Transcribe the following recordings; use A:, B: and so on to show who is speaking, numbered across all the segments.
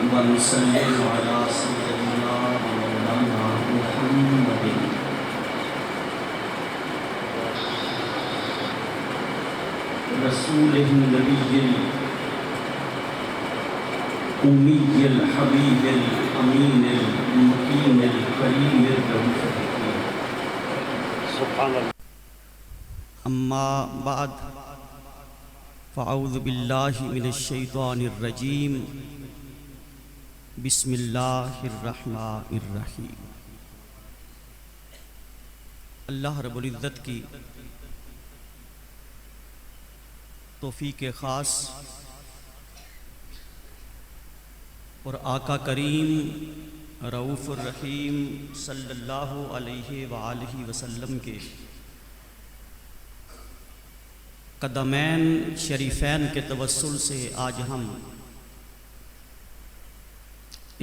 A: ونسلم على سيدنا مولانا محمد رسول النبي الأمي الحبيب الأمين المكين الكريم الرؤوف الرحيم.
B: سبحان اللہ.
C: اما بعد فاعوذ باللہ من الشیطان الرجیم. بسم اللہ الرحمن الرحیم. اللہ رب العزت کی توفیق خاص اور آقا کریم رؤوف الرحیم صلی اللہ علیہ وآلہ وسلم کے قدمین شریفین کے توسل سے آج ہم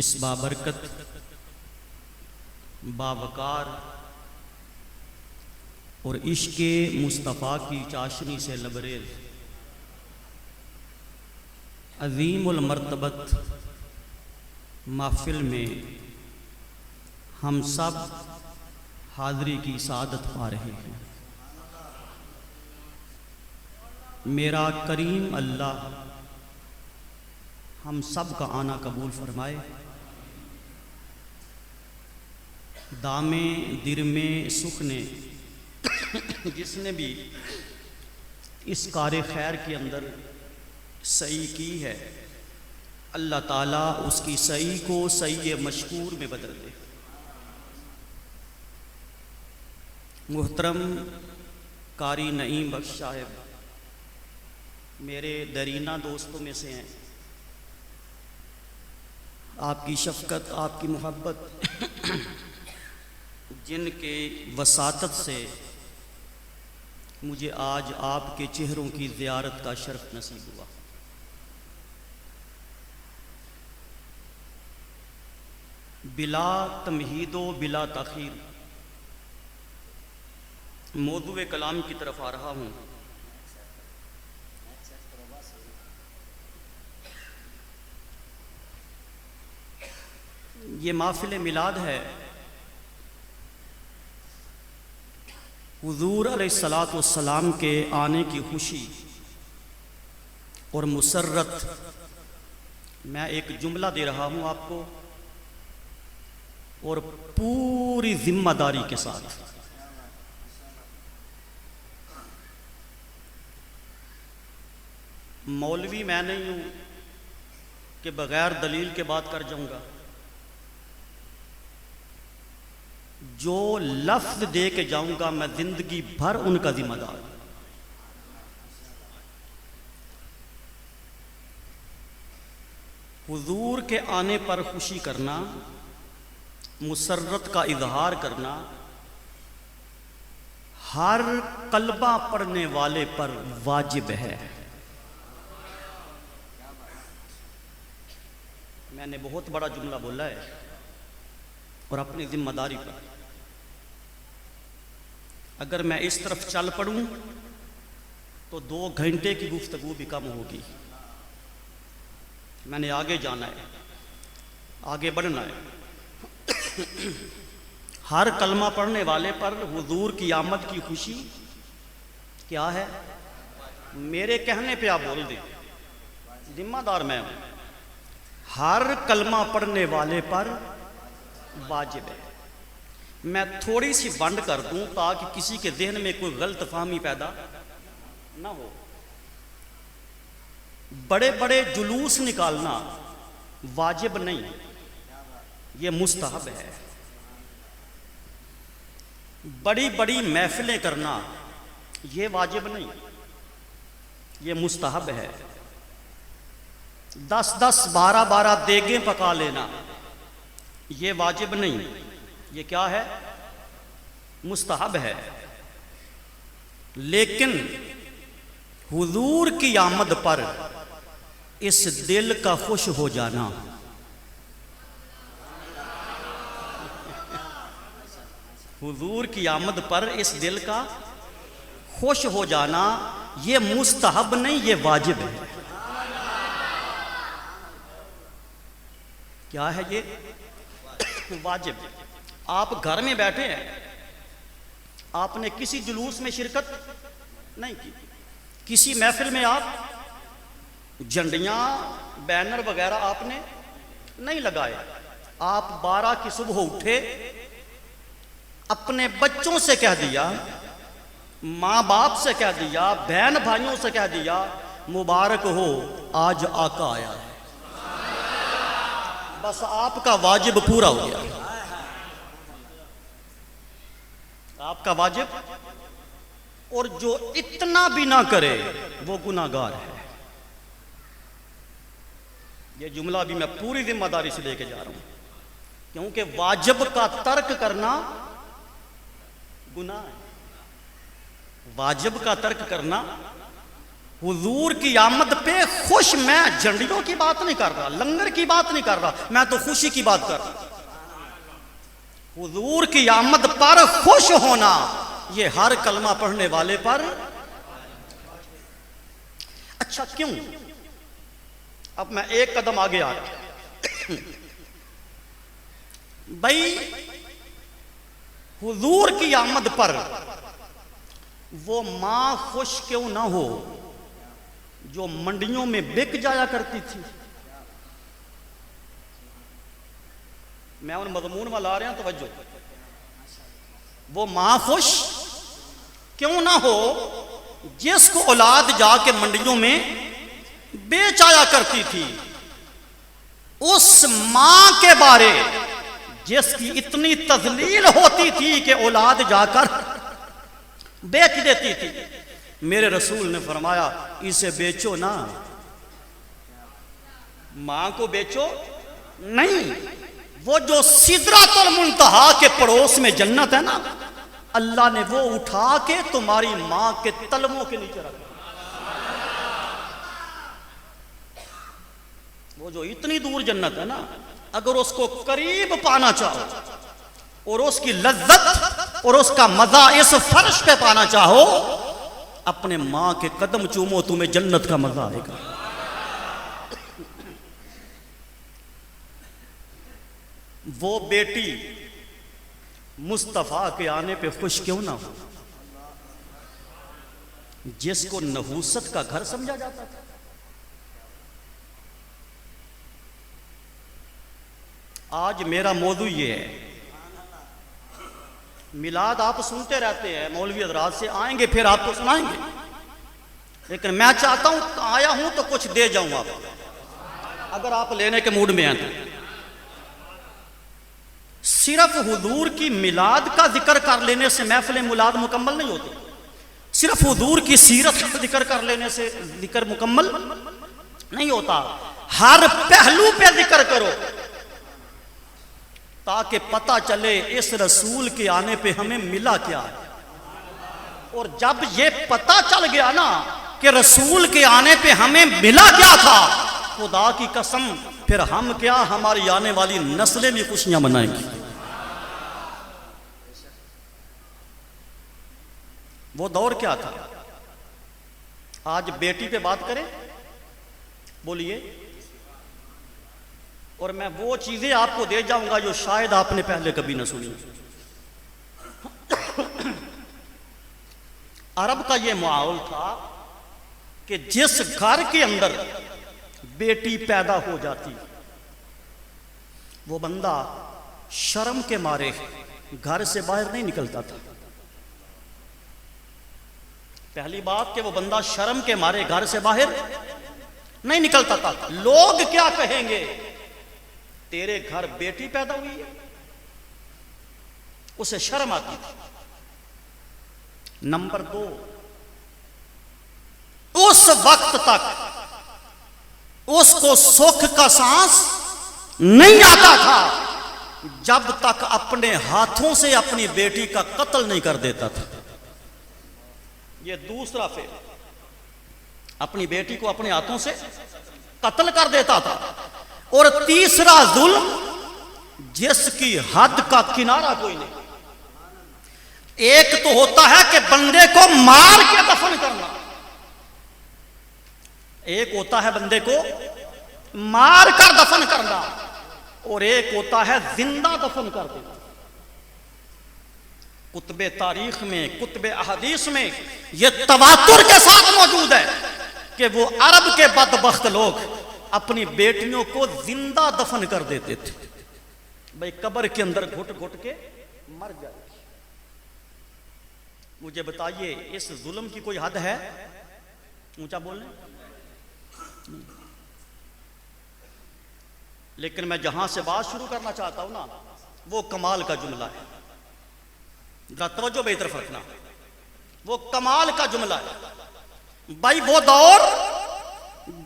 C: اس بابرکت باوقار اور عشق مصطفیٰ کی چاشنی سے لبریز عظیم المرتبت محفل میں ہم سب حاضری کی سعادت پا رہے ہیں. میرا کریم اللہ ہم سب کا آنا قبول فرمائے. دامے درمے سکھ نے جس نے بھی اس کار خیر کے اندر سعی کی ہے، اللہ تعالیٰ اس کی سعی کو سعی مشکور میں بدل دے. محترم قاری نعیم بخش صاحب میرے درینہ دوستوں میں سے ہیں. آپ کی شفقت، آپ کی محبت، جن کے وساطت سے مجھے آج آپ کے چہروں کی زیارت کا شرف نصیب ہوا. بلا تمہید و بلا تاخیر موضوع کلام کی طرف آ رہا ہوں. یہ محفل میلاد ہے. حضور علیہ الصلاۃ والسلام کے آنے کی خوشی اور مسرت. میں ایک جملہ دے رہا ہوں آپ کو اور پوری ذمہ داری کے ساتھ. مولوی میں نہیں ہوں کہ بغیر دلیل کے بات کر جاؤں گا. جو لفظ دے کے جاؤں گا میں زندگی بھر ان کا ذمہ دار ہوں. حضور کے آنے پر خوشی کرنا، مسرت کا اظہار کرنا ہر کلمہ پڑھنے والے پر واجب ہے. میں نے بہت بڑا جملہ بولا ہے اور اپنی ذمہ داری پر. اگر میں اس طرف چل پڑوں تو 2 گھنٹے کی گفتگو بھی کم ہوگی. میں نے آگے جانا ہے، آگے بڑھنا ہے. ہر کلمہ پڑھنے والے پر حضور کی آمد کی خوشی کیا ہے؟ میرے کہنے پہ آپ بول دیں، ذمہ دار میں ہوں. ہر کلمہ پڑھنے والے پر واجب ہے. میں تھوڑی سی بند کر دوں تاکہ کسی کے ذہن میں کوئی غلط فہمی پیدا نہ ہو. بڑے بڑے جلوس نکالنا واجب نہیں، یہ مستحب ہے. بڑی بڑی محفلیں کرنا یہ واجب نہیں، یہ مستحب ہے. 10 12 دیگیں پکا لینا یہ واجب نہیں، یہ کیا ہے؟ مستحب ہے. لیکن حضور کی آمد پر اس دل کا خوش ہو جانا، حضور کی آمد پر اس دل کا خوش ہو جانا یہ مستحب نہیں، یہ واجب ہے. کیا ہے یہ واجب؟ آپ گھر میں بیٹھے ہیں، آپ نے کسی جلوس میں شرکت نہیں کی، کسی محفل میں آپ جھنڈیاں بینر وغیرہ آپ نے نہیں لگائے، آپ 12 کی صبح اٹھے، اپنے بچوں سے کہہ دیا، ماں باپ سے کہہ دیا، بہن بھائیوں سے کہہ دیا مبارک ہو آج آقا آیا ہے، بس آپ کا واجب پورا ہو گیا، آپ کا واجب۔ اور جو اتنا بھی نہ کرے وہ گناہگار ہے۔ یہ جملہ بھی میں پوری ذمہ داری سے لے کے جا رہا ہوں، کیونکہ واجب کا ترک کرنا گناہ ہے، واجب کا ترک کرنا۔ حضور کی آمد پہ خوش، میں جھنڈیوں کی بات نہیں کر رہا، لنگر کی بات نہیں کر رہا، میں تو خوشی کی بات کر رہا۔ حضور کی آمد پر خوش ہونا یہ ہر کلمہ پڑھنے والے پر۔ اچھا کیوں؟ اب میں ایک قدم آگے آ رہا بھائی، حضور کی آمد پر وہ ماں خوش کیوں نہ ہو جو منڈیوں میں بک جایا کرتی تھی؟ میں ان مضمون میں لا رہا ہوں، توجہ۔ وہ ماں خوش کیوں نہ ہو جس کو اولاد جا کے منڈیوں میں بیچ آیا کرتی تھی، اس ماں کے بارے جس کی اتنی تذلیل ہوتی تھی کہ اولاد جا کر بیچ دیتی تھی، میرے رسول نے فرمایا اسے بیچو نہ، ماں کو بیچو نہیں۔ وہ جو سدرۃ المنتہا کے پڑوس میں جنت ہے نا، اللہ نے وہ اٹھا کے تمہاری ماں کے تلموں کے نیچے رکھا۔ وہ جو اتنی دور جنت ہے نا، اگر اس کو قریب پانا چاہو اور اس کی لذت اور اس کا مزہ اس فرش پہ پانا چاہو، اپنے ماں کے قدم چومو، تمہیں جنت کا مزہ آئے گا۔ وہ بیٹی مصطفیٰ کے آنے پہ خوش کیوں نہ ہو جس کو نحوست کا گھر سمجھا جاتا تھا؟ آج میرا موضوع یہ ہے، میلاد آپ سنتے رہتے ہیں، مولوی حضرات سے آئیں گے پھر آپ کو سنائیں گے، لیکن میں چاہتا ہوں آیا ہوں تو کچھ دے جاؤں آپ کو، اگر آپ لینے کے موڈ میں ہیں تو۔ صرف حضور کی میلاد کا ذکر کر لینے سے محفل میلاد مکمل نہیں ہوتی، صرف حضور کی سیرت کا ذکر کر لینے سے ذکر مکمل نہیں ہوتا، ہر پہلو پہ ذکر کرو تاکہ پتہ چلے اس رسول کے آنے پہ ہمیں ملا کیا ہے۔ اور جب یہ پتہ چل گیا نا کہ رسول کے آنے پہ ہمیں ملا کیا تھا، خدا کی قسم پھر ہم کیا، ہماری آنے والی نسلیں بھی خوشیاں منائیں گی۔ وہ دور کیا تھا؟ آج بیٹی پہ بات کریں، بولیے، اور میں وہ چیزیں آپ کو دے جاؤں گا جو شاید آپ نے پہلے کبھی نہ سنی۔ عرب کا یہ ماحول تھا کہ جس گھر کے اندر بیٹی پیدا ہو جاتی، وہ بندہ شرم کے مارے گھر سے باہر نہیں نکلتا تھا۔ پہلی بات کہ وہ بندہ شرم کے مارے گھر سے باہر نہیں نکلتا تھا، لوگ کیا کہیں گے، تیرے گھر بیٹی پیدا ہوئی ہے، اسے شرم آتی تھی۔ نمبر 2، اس وقت تک اس کو سکھ کا سانس نہیں آتا تھا جب تک اپنے ہاتھوں سے اپنی بیٹی کا قتل نہیں کر دیتا تھا۔ یہ دوسرا فعل، اپنی بیٹی کو اپنے ہاتھوں سے قتل کر دیتا تھا۔ اور تیسرا ظلم جس کی حد کا کنارہ کوئی نہیں۔ ایک تو ہوتا ہے کہ بندے کو مار کے دفن کرنا، ایک ہوتا ہے بندے کو مار کر دفن کرنا، اور ایک ہوتا ہے زندہ دفن کر دینا۔ کتب تاریخ میں، کتب احادیث میں یہ تواتر کے ساتھ موجود ہے کہ وہ عرب کے بدبخت لوگ اپنی بیٹیوں کو زندہ دفن کر دیتے تھے، بھئی قبر کے اندر گھٹ گھٹ کے مر جائے گی۔ مجھے بتائیے اس ظلم کی کوئی حد ہے؟ اونچا بولیں۔ لیکن میں جہاں سے بات شروع کرنا چاہتا ہوں نا، وہ کمال کا جملہ ہے، ذرا توجہ بے طرف رکھنا، وہ کمال کا جملہ ہے۔ بھائی وہ دور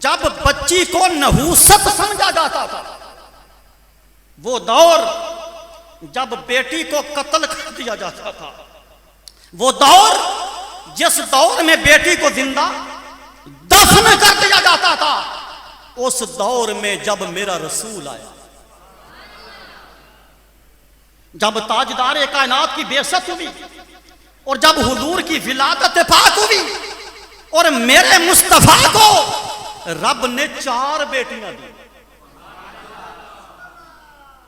C: جب بچی کو نحوست سمجھا جاتا تھا، وہ دور جب بیٹی کو قتل کر دیا جاتا تھا، وہ دور جس دور میں بیٹی کو زندہ دفن کر دیا جاتا تھا، اس دور میں جب میرا رسول آیا، جب تاجدار کائنات کی بعثت ہوئی، اور جب حضور کی ولادت پاک ہوئی، اور میرے مصطفیٰ کو رب نے 4 بیٹیاں دی۔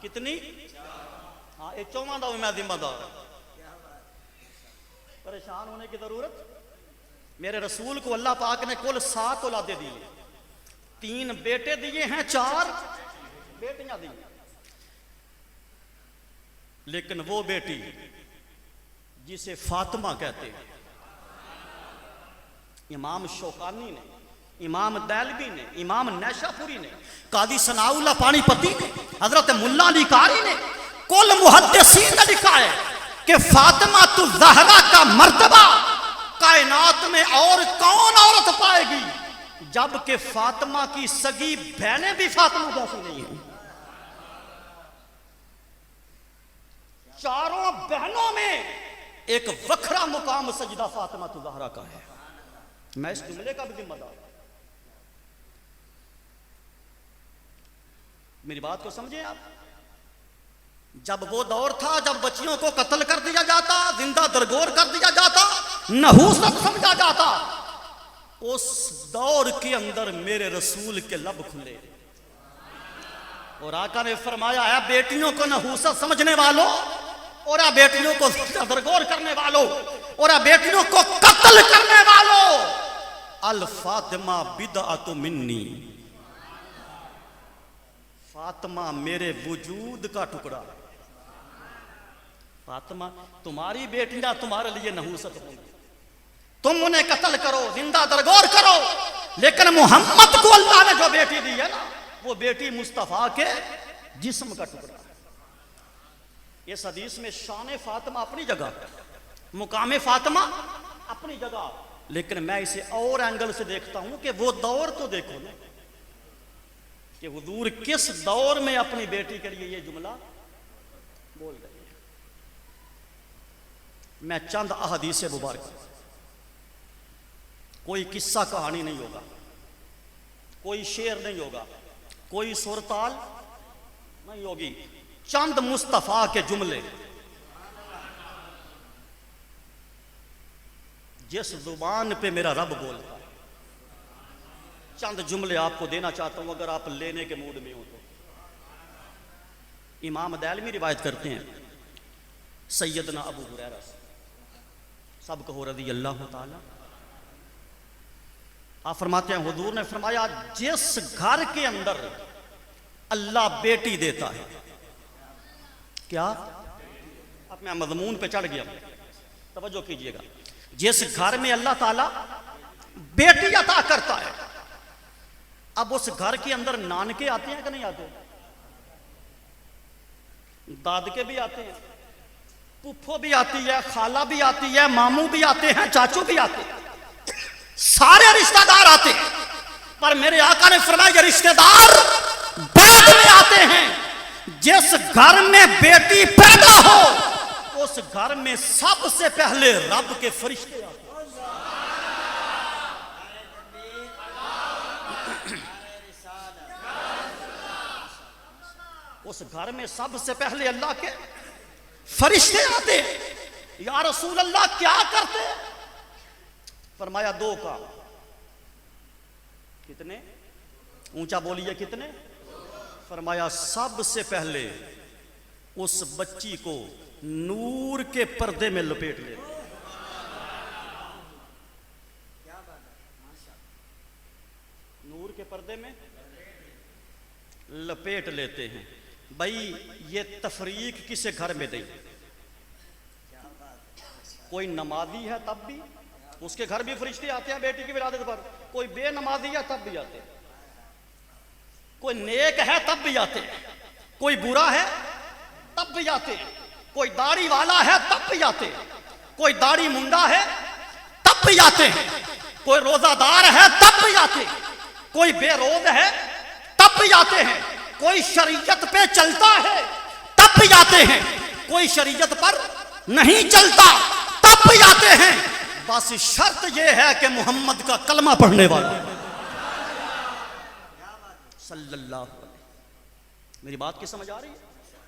C: کتنی؟ ہاں یہ 4واں دا میں ذمہ دار، پریشان ہونے کی ضرورت۔ میرے رسول کو اللہ پاک نے کل 7 اولادیں دی، 3 بیٹے دیے ہیں، 4 بیٹیاں دی۔ لیکن وہ بیٹی جسے فاطمہ کہتے ہیں، امام شوکانی نے، امام دہلوی نے، امام نیشاپوری نے، قاضی ثناء اللہ پانی پتی نے، حضرت ملا علی قاری نے، کل محدثین نے لکھا ہے کہ فاطمہ الزہرا کا مرتبہ کائنات میں اور کون عورت پائے گی، جبکہ فاطمہ کی سگی بہنیں بھی فاطمہ جیسی نہیں ہیں۔ 4 بہنوں میں ایک وکھرا مقام سجدہ فاطمہ الزہرا کا ہے۔ میں اس جملے کا بھی ذمہ دار ہوں، میری بات کو سمجھیں آپ۔ جب وہ دور تھا جب بچیوں کو قتل کر دیا جاتا، زندہ درگور کر دیا جاتا، نحوست سمجھا جاتا، اس دور کے اندر میرے رسول کے لب کھلے اور آقا نے فرمایا ہے بیٹیوں کو نحوست سمجھنے والوں، اور بیٹیوں کو زندہ درگور کرنے والوں، اور بیٹیوں کو قتل کرنے والوں، الفاطمہ بدعۃ منی، فاطمہ میرے وجود کا ٹکڑا۔ فاطمہ تمہاری بیٹیاں تمہارے لیے نحوست ہوں گی، تم انہیں قتل کرو، زندہ درگور کرو، لیکن محمد کو اللہ نے جو بیٹی دی ہے نا، وہ بیٹی مصطفیٰ کے جسم کا ٹکڑا ہے۔ اس حدیث میں شان فاطمہ اپنی جگہ، مقام فاطمہ اپنی جگہ، لیکن میں اسے اور اینگل سے دیکھتا ہوں کہ وہ دور تو دیکھو نا، کہ حضور کس دور میں اپنی بیٹی کے لیے یہ جملہ بول رہے ہیں۔ میں چند احادیث مبارکہ، کوئی قصہ کہانی نہیں ہوگا، کوئی شعر نہیں ہوگا، کوئی سورتال نہیں ہوگی، چند مصطفیٰ کے جملے جس زبان پہ میرا رب بولتا ہے، چند جملے آپ کو دینا چاہتا ہوں اگر آپ لینے کے موڈ میں ہو تو۔ امام دہلوی روایت کرتے ہیں سیدنا ابو ہریرہ سے، سب کہو رضی اللہ تعالی۔ آپ فرماتے ہیں حضور نے فرمایا جس گھر کے اندر اللہ بیٹی دیتا ہے، کیا؟ اب میں مضمون پہ چڑھ گیا، توجہ کیجئے گا۔ جس گھر میں اللہ تعالیٰ بیٹی عطا کرتا ہے، اب اس گھر کے اندر نانکے آتے ہیں کہ نہیں آتے؟ دادکے بھی آتے ہیں، پھپھو بھی آتی ہے، خالہ بھی آتی ہے، ماموں بھی آتے ہیں، چاچو بھی آتے ہیں، سارے رشتہ دار آتے ہیں، پر میرے آقا نے فرمایا یہ رشتہ دار بعد میں آتے ہیں۔ جس گھر میں بیٹی پیدا ہو اس گھر میں سب سے پہلے رب کے فرشتے آتے ہیں۔ اس گھر میں سب سے پہلے اللہ کے فرشتے آتے ہیں۔ یا رسول اللہ کیا کرتے؟ فرمایا 2 کام۔ کتنے؟ اونچا بولیے کتنے؟ فرمایا سب سے پہلے اس بچی کو نور کے پردے میں لپیٹ لے، نور کے پردے میں لپیٹ لیتے ہیں۔ بھائی یہ تفریق کسے گھر میں نہیں، کوئی نمازی ہے تب بھی اس کے گھر بھی فرشتے آتے ہیں بیٹی کی ولادت پر، کوئی بے نمازی ہے تب بھی آتے ہیں، کوئی نیک ہے تب بھی آتے ہیں، کوئی برا ہے تب بھی آتے ہیں، کوئی داڑھی والا ہے تب بھی آتے ہیں، کوئی داڑھی منڈا ہے تب بھی آتے ہیں، کوئی روزہ دار ہے تب بھی آتے ہیں، کوئی بے روز ہے تب بھی آتے ہیں، کوئی شریعت پہ چلتا ہے تب بھی آتے ہیں، کوئی شریعت پر نہیں چلتا تب بھی آتے ہیں، بس شرط یہ ہے کہ محمد کا کلمہ پڑھنے والا صلی اللہ علیہ وسلم۔ میری بات کی سمجھ آ رہی ہے؟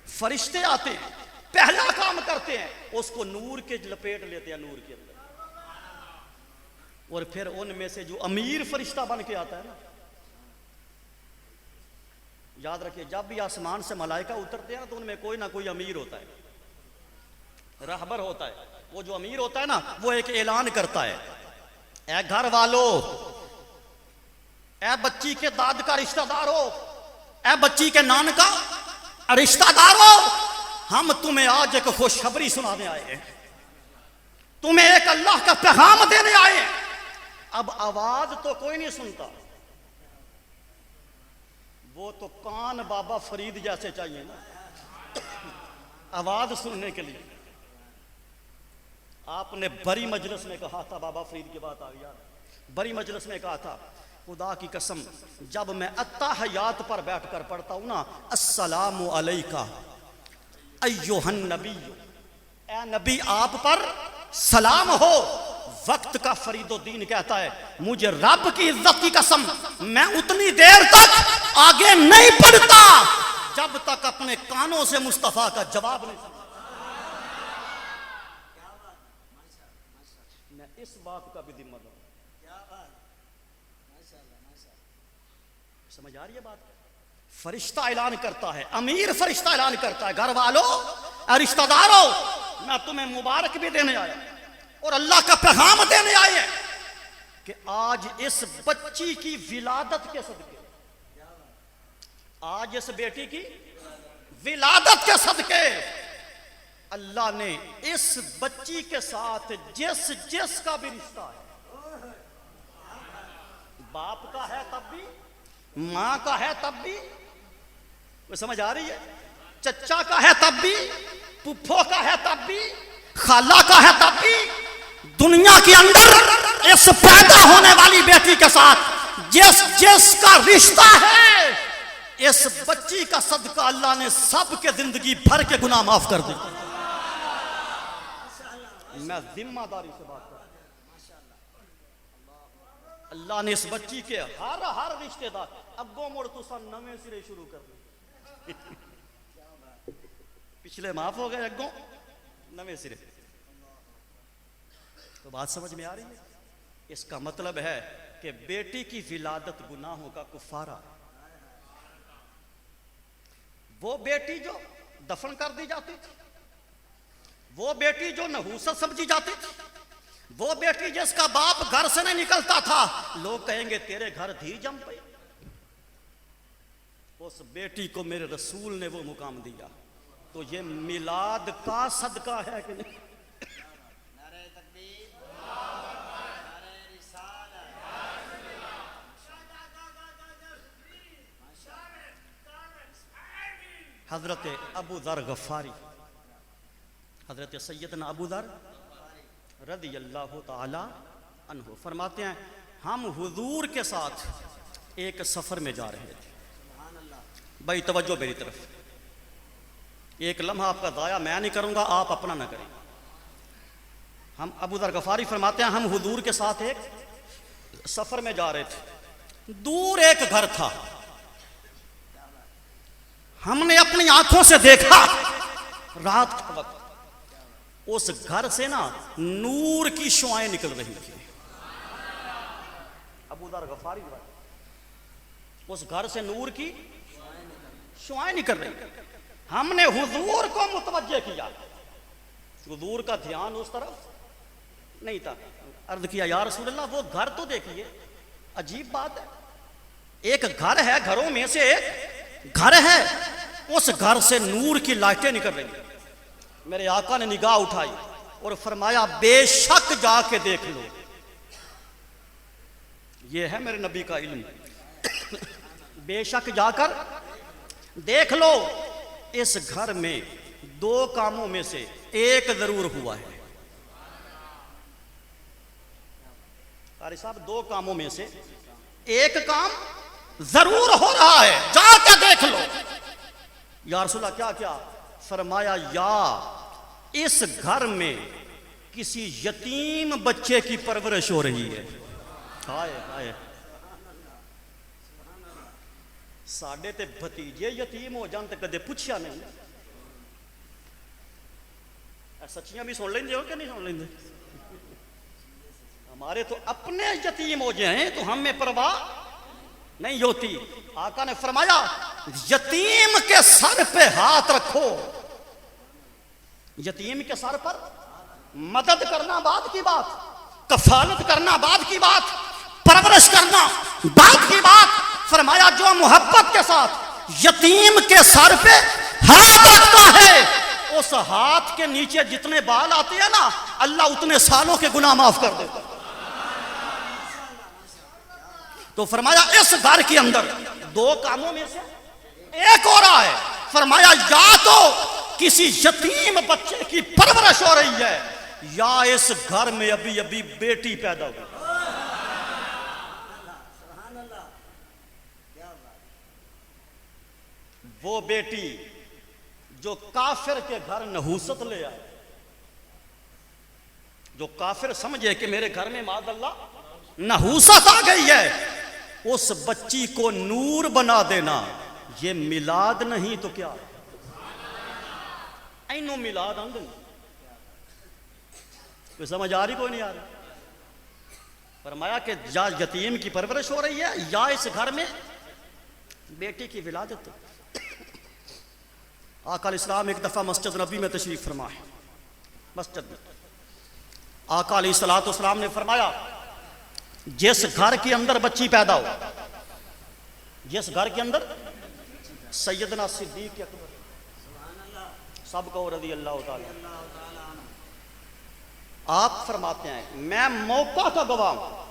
C: فرشتے آتے ہیں، پہلا کام کرتے ہیں اس کو نور کے لپیٹ لیتے ہیں، نور کے اندر، اور پھر ان میں سے جو امیر فرشتہ بن کے آتا ہے نا، یاد رکھیے جب بھی آسمان سے ملائکہ اترتے ہیں نا تو ان میں کوئی نہ کوئی امیر ہوتا ہے، رہبر ہوتا ہے۔ وہ جو امیر ہوتا ہے نا وہ ایک اعلان کرتا ہے، اے گھر والو، اے بچی کے داد کا رشتہ دار ہو، اے بچی کے نان کا رشتہ دار ہو، ہم تمہیں آج ایک خوشخبری سنانے آئے ہیں، تمہیں ایک اللہ کا پیغام دینے آئے ہیں۔ اب آواز تو کوئی نہیں سنتا، وہ تو کان بابا فرید جیسے چاہیے نا آواز سننے کے لیے۔ آپ نے بڑی مجلس میں کہا تھا، بابا فرید کی بات آ گئی، بڑی مجلس میں کہا تھا خدا کی قسم جب میں اتحیات پر بیٹھ کر پڑھتا ہوں نا، السلام علیکہ ایھا النبی، اے نبی آپ پر سلام ہو، وقت کا فرید الدین کہتا ہے مجھے رب کی عزت کی قسم میں اتنی دیر تک آگے نہیں پڑھتا جب تک اپنے کانوں سے مصطفیٰ کا جواب نہیں سنتا۔ میں اس بات کا بھی ذمہ دار ہوں، سمجھ آ رہی ہے بات؟ فرشتہ اعلان کرتا ہے، امیر فرشتہ اعلان کرتا ہے، گھر والوں رشتہ داروں میں تمہیں مبارک بھی دینے آیا اور اللہ کا پیغام دینے آئے ہیں کہ آج اس بچی کی ولادت کے صدقے، آج اس بیٹی کی ولادت کے صدقے اللہ نے اس بچی کے ساتھ جس کا بھی رشتہ ہے، باپ کا ہے تب بھی، ماں کا ہے تب بھی، وہ سمجھ آ رہی ہے، چچا کا ہے تب بھی، پھپھو کا ہے تب بھی، خالہ کا ہے تب بھی، دنیا کے اندر اس پیدا ہونے والی بیٹی کے ساتھ جس کا رشتہ ہے، اس بچی کا صدقہ اللہ نے سب کے زندگی بھر کے گناہ معاف کر دی۔ میں ذمہ داری سے بات کر رہا ہوں، اللہ نے اس بچی کے ہر رشتہ دار اگوں مڑ تو سن نویں سرے شروع کر دی، پچھلے معاف ہو گئے، اگوں نویں سرے۔ تو بات سمجھ میں آ رہی ہے؟ اس کا مطلب ہے کہ بیٹی کی ولادت گناہوں کا کفارہ، وہ بیٹی جو دفن کر دی جاتی تھی، وہ بیٹی جو نحوست سمجھی جاتی تھی، وہ بیٹی جس کا باپ گھر سے نہیں نکلتا تھا، لوگ کہیں گے تیرے گھر دھی جم پئی، اس بیٹی کو میرے رسول نے وہ مقام دیا۔ تو یہ میلاد کا صدقہ ہے کہ نہیں؟ حضرت ابو ذر غفاری، حضرت سیدنا ابو ذر رضی اللہ تعالی عنہ فرماتے ہیں ہم حضور کے ساتھ ایک سفر میں جا رہے تھے۔ بھائی توجہ میری طرف، ایک لمحہ آپ کا ضائع میں نہیں کروں گا، آپ اپنا نہ کریں۔ ہم ابو ذر غفاری فرماتے ہیں ہم حضور کے ساتھ ایک سفر میں جا رہے تھے، دور ایک گھر تھا، ہم نے اپنی آنکھوں سے دیکھا رات کے وقت اس گھر سے نا نور کی شعائیں نکل رہی تھی۔ ابو ذر غفاری اس گھر سے نور کی شعائیں نہیں کر رہی. ہم نے حضور کو متوجہ کیا, حضور کا دھیان اس طرف نہیں تھا. عرض کیا یا رسول اللہ وہ گھر تو دیکھیے, عجیب بات ہے, ایک گھر ہے, گھروں میں سے ایک گھر ہے, اس گھر سے نور کی لائٹیں نکل رہی ہیں. میرے آقا نے نگاہ اٹھائی اور فرمایا بے شک جا کے دیکھ لو. یہ ہے میرے نبی کا علم, بے شک جا کر دیکھ لو. اس گھر میں دو کاموں میں سے ایک ضرور ہوا ہے. قاری صاحب دو کاموں میں سے ایک کام ضرور ہو رہا ہے, جا کے دیکھ لو. یا رسول اللہ کیا کیا؟ فرمایا یا اس گھر میں کسی یتیم بچے کی پرورش ہو رہی ہے. ہائے ہائے, ساڈے تے بھتیجے یتیم ہو جان تے کدے پوچھیا نہیں. سچیاں بھی سن لیں ہو کہ نہیں سن لیں؟ ہمارے تو اپنے یتیم ہو جائیں تو ہمیں پرواہ نہیں ہوتی. آقا نے فرمایا یتیم کے سر پہ ہاتھ رکھو. یتیم کے سر پر مدد کرنا بعد کی بات, کفالت کرنا بعد کی بات, پرورش کرنا بعد کی بات. فرمایا جو محبت کے ساتھ یتیم کے سر پہ ہاتھ رکھتا ہے, اس ہاتھ کے نیچے جتنے بال آتے ہیں نا, اللہ اتنے سالوں کے گناہ معاف کر دیتا. تو فرمایا اس گھر کے اندر دو کاموں میں سے ایک ہو رہا ہے. فرمایا یا تو کسی یتیم بچے کی پرورش ہو رہی ہے, یا اس گھر میں ابھی ابھی بیٹی پیدا ہوئی. وہ بیٹی جو کافر کے گھر نحوست لے آئے, جو کافر سمجھے کہ میرے گھر میں معاذ اللہ نحوست آ گئی ہے, اس بچی کو نور بنا دینا, یہ میلاد نہیں تو کیا؟ اینو میلاد آندن. کوئی سمجھ آ رہی کوئی نہیں آ رہی؟ فرمایا کہ یا یتیم کی پرورش ہو رہی ہے, یا اس گھر میں بیٹی کی ولادت. آقا علیہ السلام ایک دفعہ مسجد نبی میں تشریف فرما ہے. مسجد میں آقا علیہ السلام نے فرمایا جس گھر کے اندر بچی پیدا ہو, جس گھر کے اندر سیدنا صدیق اکبر سب کو رضی اللہ تعالی, آپ فرماتے ہیں میں موقع کا گواہ ہوں.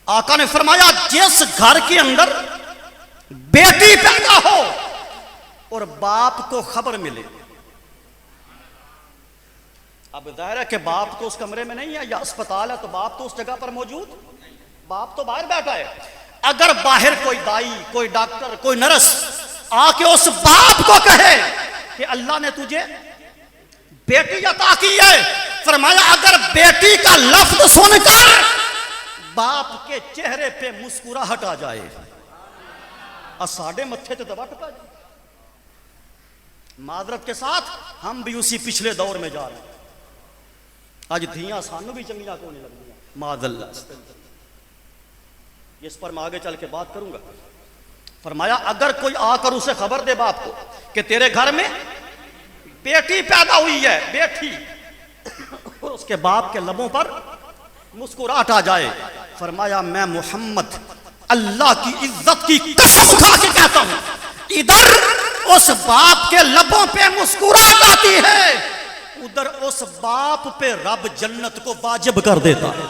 C: آقا نے فرمایا جس گھر کے اندر بیٹی پیدا ہو اور باپ کو خبر ملے, اب ظاہر ہے کہ باپ تو اس کمرے میں نہیں ہے, یا اسپتال ہے تو باپ تو اس جگہ پر موجود, باپ تو باہر بیٹھا ہے. اگر باہر کوئی دائی, کوئی ڈاکٹر, کوئی نرس آ کے اس باپ کو کہے کہ اللہ نے تجھے بیٹی عطا کی ہے, فرمایا اگر بیٹی کا لفظ سن کر باپ کے چہرے پہ مسکراہٹ آ جائے, ساڑھے متھے تے دبا ٹکا جائے. معذرت کے ساتھ ہم بھی اسی پچھلے دور میں جا رہے ہیں. آج دھیاں سانو بھی چنگیاں کو نہیں لگ دیا معاذ اللہ. اس پر میں آگے چل کے بات کروں گا. فرمایا اگر کوئی آ کر اسے خبر دے باپ کو کہ تیرے گھر میں بیٹی پیدا ہوئی ہے, بیٹی, اور اس کے باپ کے لبوں پر مسکراہٹ آ جائے, فرمایا میں محمد اللہ کی عزت کی قسم کھا کے کہتا ہوں ادھر اس باپ کے لبوں پہ مسکراہٹ آتی ہے, ادھر اس باپ پہ رب جنت کو واجب کر دیتا ہے.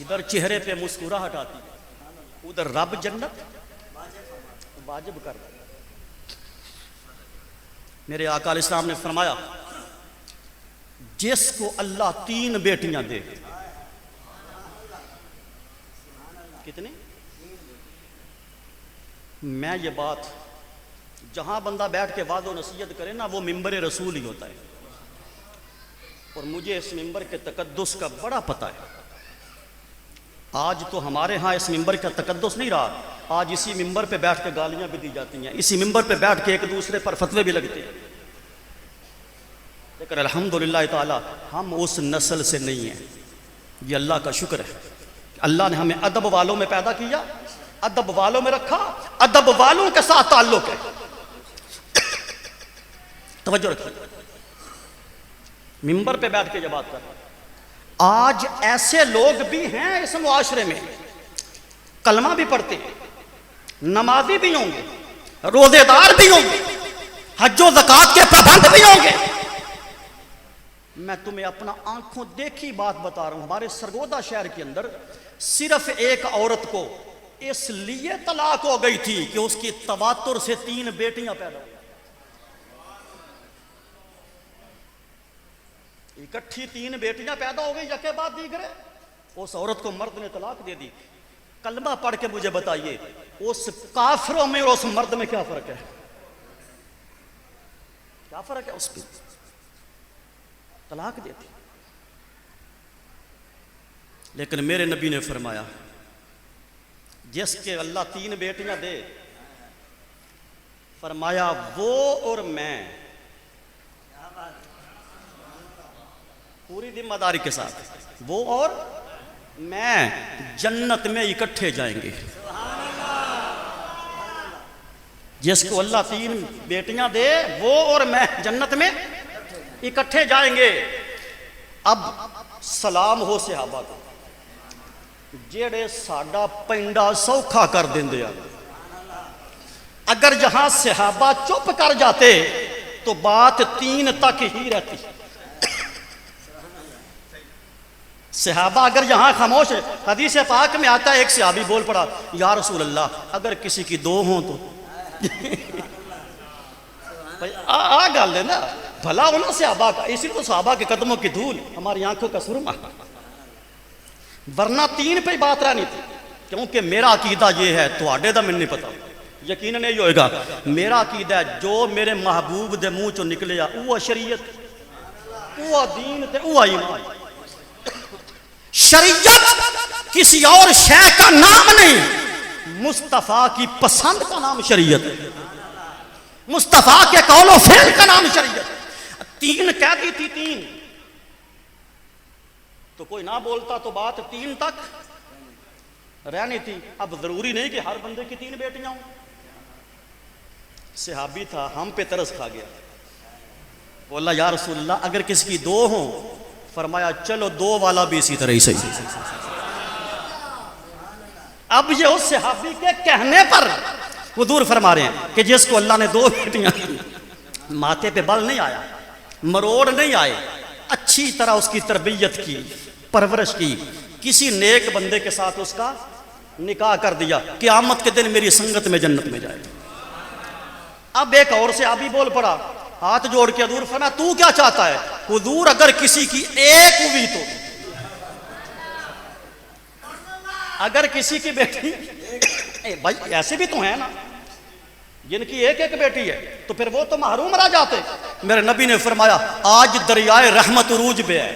C: ادھر چہرے پہ مسکراہٹ آتی ہے, ادھر رب جنت واجب کر دیتا. میرے آقا علیہ السلام نے فرمایا جس کو اللہ 3 بیٹیاں دے, کتنی؟ میں یہ بات جہاں بندہ بیٹھ کے وعظ و نصیحت کرے نا وہ ممبر رسول ہی ہوتا ہے, اور مجھے اس ممبر کے تقدس کا بڑا پتہ ہے. آج تو ہمارے ہاں اس ممبر کا تقدس نہیں رہا، آج اسی ممبر پہ بیٹھ کے گالیاں بھی دی جاتی ہیں، اسی ممبر پہ بیٹھ کے ایک دوسرے پر فتوے بھی لگتے ہیں، لیکن الحمدللہ تعالی ہم اس نسل سے نہیں ہیں۔ یہ اللہ کا شکر ہے، اللہ نے ہمیں ادب والوں میں پیدا کیا، ادب والوں میں رکھا، ادب والوں کے ساتھ تعلق ہے۔ توجہ رکھیے، ممبر پہ بیٹھ کے یہ بات کر رہا ہوں۔ آج ایسے لوگ بھی ہیں اس معاشرے میں، کلمہ بھی پڑھتے ہیں، نمازی بھی ہوں گے، روزے دار بھی ہوں گے، حج و زکوٰۃ کے پابند بھی ہوں گے۔ میں تمہیں اپنا آنکھوں دیکھی بات بتا رہا ہوں، ہمارے سرگودا شہر کے اندر صرف ایک عورت کو اس لیے طلاق ہو گئی تھی کہ اس کی تواتر سے 3 بیٹیاں پیدا ہوئی، اکٹھی 3 بیٹیاں پیدا ہو گئی یکے بعد دیگرے، اس عورت کو مرد نے طلاق دے دی۔ کلمہ پڑھ کے مجھے بتائیے اس کافروں میں اور اس مرد میں کیا فرق ہے؟ کیا فرق ہے؟ اس پہ طلاق دیتی۔ لیکن میرے نبی نے فرمایا جس کے اللہ 3 بیٹیاں دے، فرمایا وہ اور میں پوری ذمہ داری کے ساتھ، وہ اور میں جنت میں اکٹھے جائیں گے۔ جس کو اللہ 3 بیٹیاں دے وہ اور میں جنت میں اکٹھے جائیں گے۔ اب سلام ہو صحابہ کو جیڑے ساڈا پینڈا سوکھا کر دیندے ہیں۔ اگر جہاں صحابہ چپ کر جاتے تو بات 3 تک ہی رہتی۔ صحابہ اگر یہاں خاموش ہے، حدیث پاک میں آتا ہے ایک صحابی بول پڑا، یا رسول اللہ اگر کسی کی 2 ہوں تو گل ہے نا، بھلا انہوں صحابہ کا، اسی لیے تو صحابہ کے قدموں کی دھول ہماری آنکھوں کا سرما، ورنہ 3 پہ بات رہنی تھی۔ کیونکہ میرا عقیدہ یہ ہے، تو آڈے دا میں نہیں پتا، یقیناً نہیں ہوئے گا، میرا عقیدہ ہے جو میرے محبوب دے منہ چو نکلیا وہ شریعت، وہ دین تے وہ ایمان۔ شریعت کسی اور شے کا نام نہیں، مصطفیٰ کی پسند کا نام شریعت ہے، مصطفیٰ کے قول و فعل کا نام شریعت۔ 3 کہتی تھی 3 تو کوئی نہ بولتا تو بات 3 تک رہنی تھی۔ اب ضروری نہیں کہ ہر بندے کی 3 بیٹیاں ہوں۔ صحابی تھا، ہم پہ ترس کھا گیا، بولا یا رسول اللہ اگر کسی کی 2 ہوں، فرمایا چلو 2 والا بھی اسی طرح ہی صحیح۔ اب یہ اس صحابی کے کہنے پر حضور فرما رہے ہیں کہ جس کو اللہ نے 2 بیٹیاں، ماتھے پہ بل نہیں آیا، مروڑ نہیں آئے، اچھی طرح اس کی تربیت کی، پرورش کی، کسی نیک بندے کے ساتھ اس کا نکاح کر دیا، قیامت کے دن میری سنگت میں جنت میں جائے۔ اب ایک اور سے آبی بول پڑا، ہاتھ جوڑ کے حضور فرمایا تو کیا چاہتا ہے؟ حضور اگر کسی کی 1 ہوئی تو، اگر کسی کی بیٹی، بھائی ایسے بھی تو ہیں نا جن کی 1 بیٹی ہے، تو پھر وہ تو محروم رہ جاتے۔ میرے نبی نے فرمایا آج دریائے رحمت عروج پہ ہے،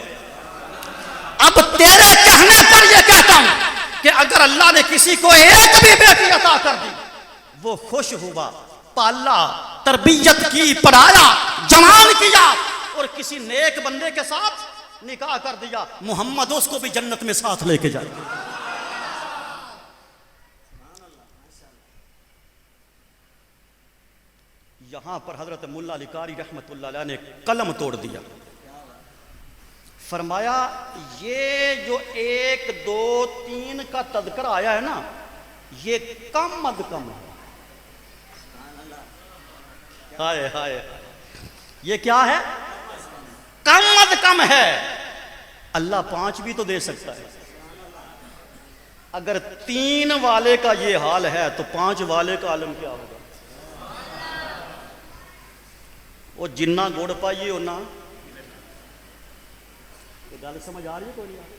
C: اب تیرے کہنے پر یہ کہتا ہوں کہ اگر اللہ نے کسی کو 1 بھی بیٹی عطا کر دی، وہ خوش ہوا، پالا، تربیت کی، پڑھایا، جوان کیا اور کسی نیک بندے کے ساتھ نکاح کر دیا، محمد اس کو بھی جنت میں ساتھ لے کے جائے۔ یہاں پر حضرت ملا علی قاری رحمت اللہ علیہ نے قلم توڑ دیا، فرمایا یہ جو 1 2 3 کا تذکرہ آیا ہے نا، یہ کم از کم ہے۔ ہائے ہائے، یہ کیا ہے؟ کم از کم ہے۔ اللہ 5 بھی تو دے سکتا ہے۔ اگر 3 والے کا یہ حال ہے تو 5 والے کا عالم کیا ہوگا؟ وہ جنہ گوڑ پائیے ہونا، یہ گل سمجھ آ رہی ہے کوئی نہیں؟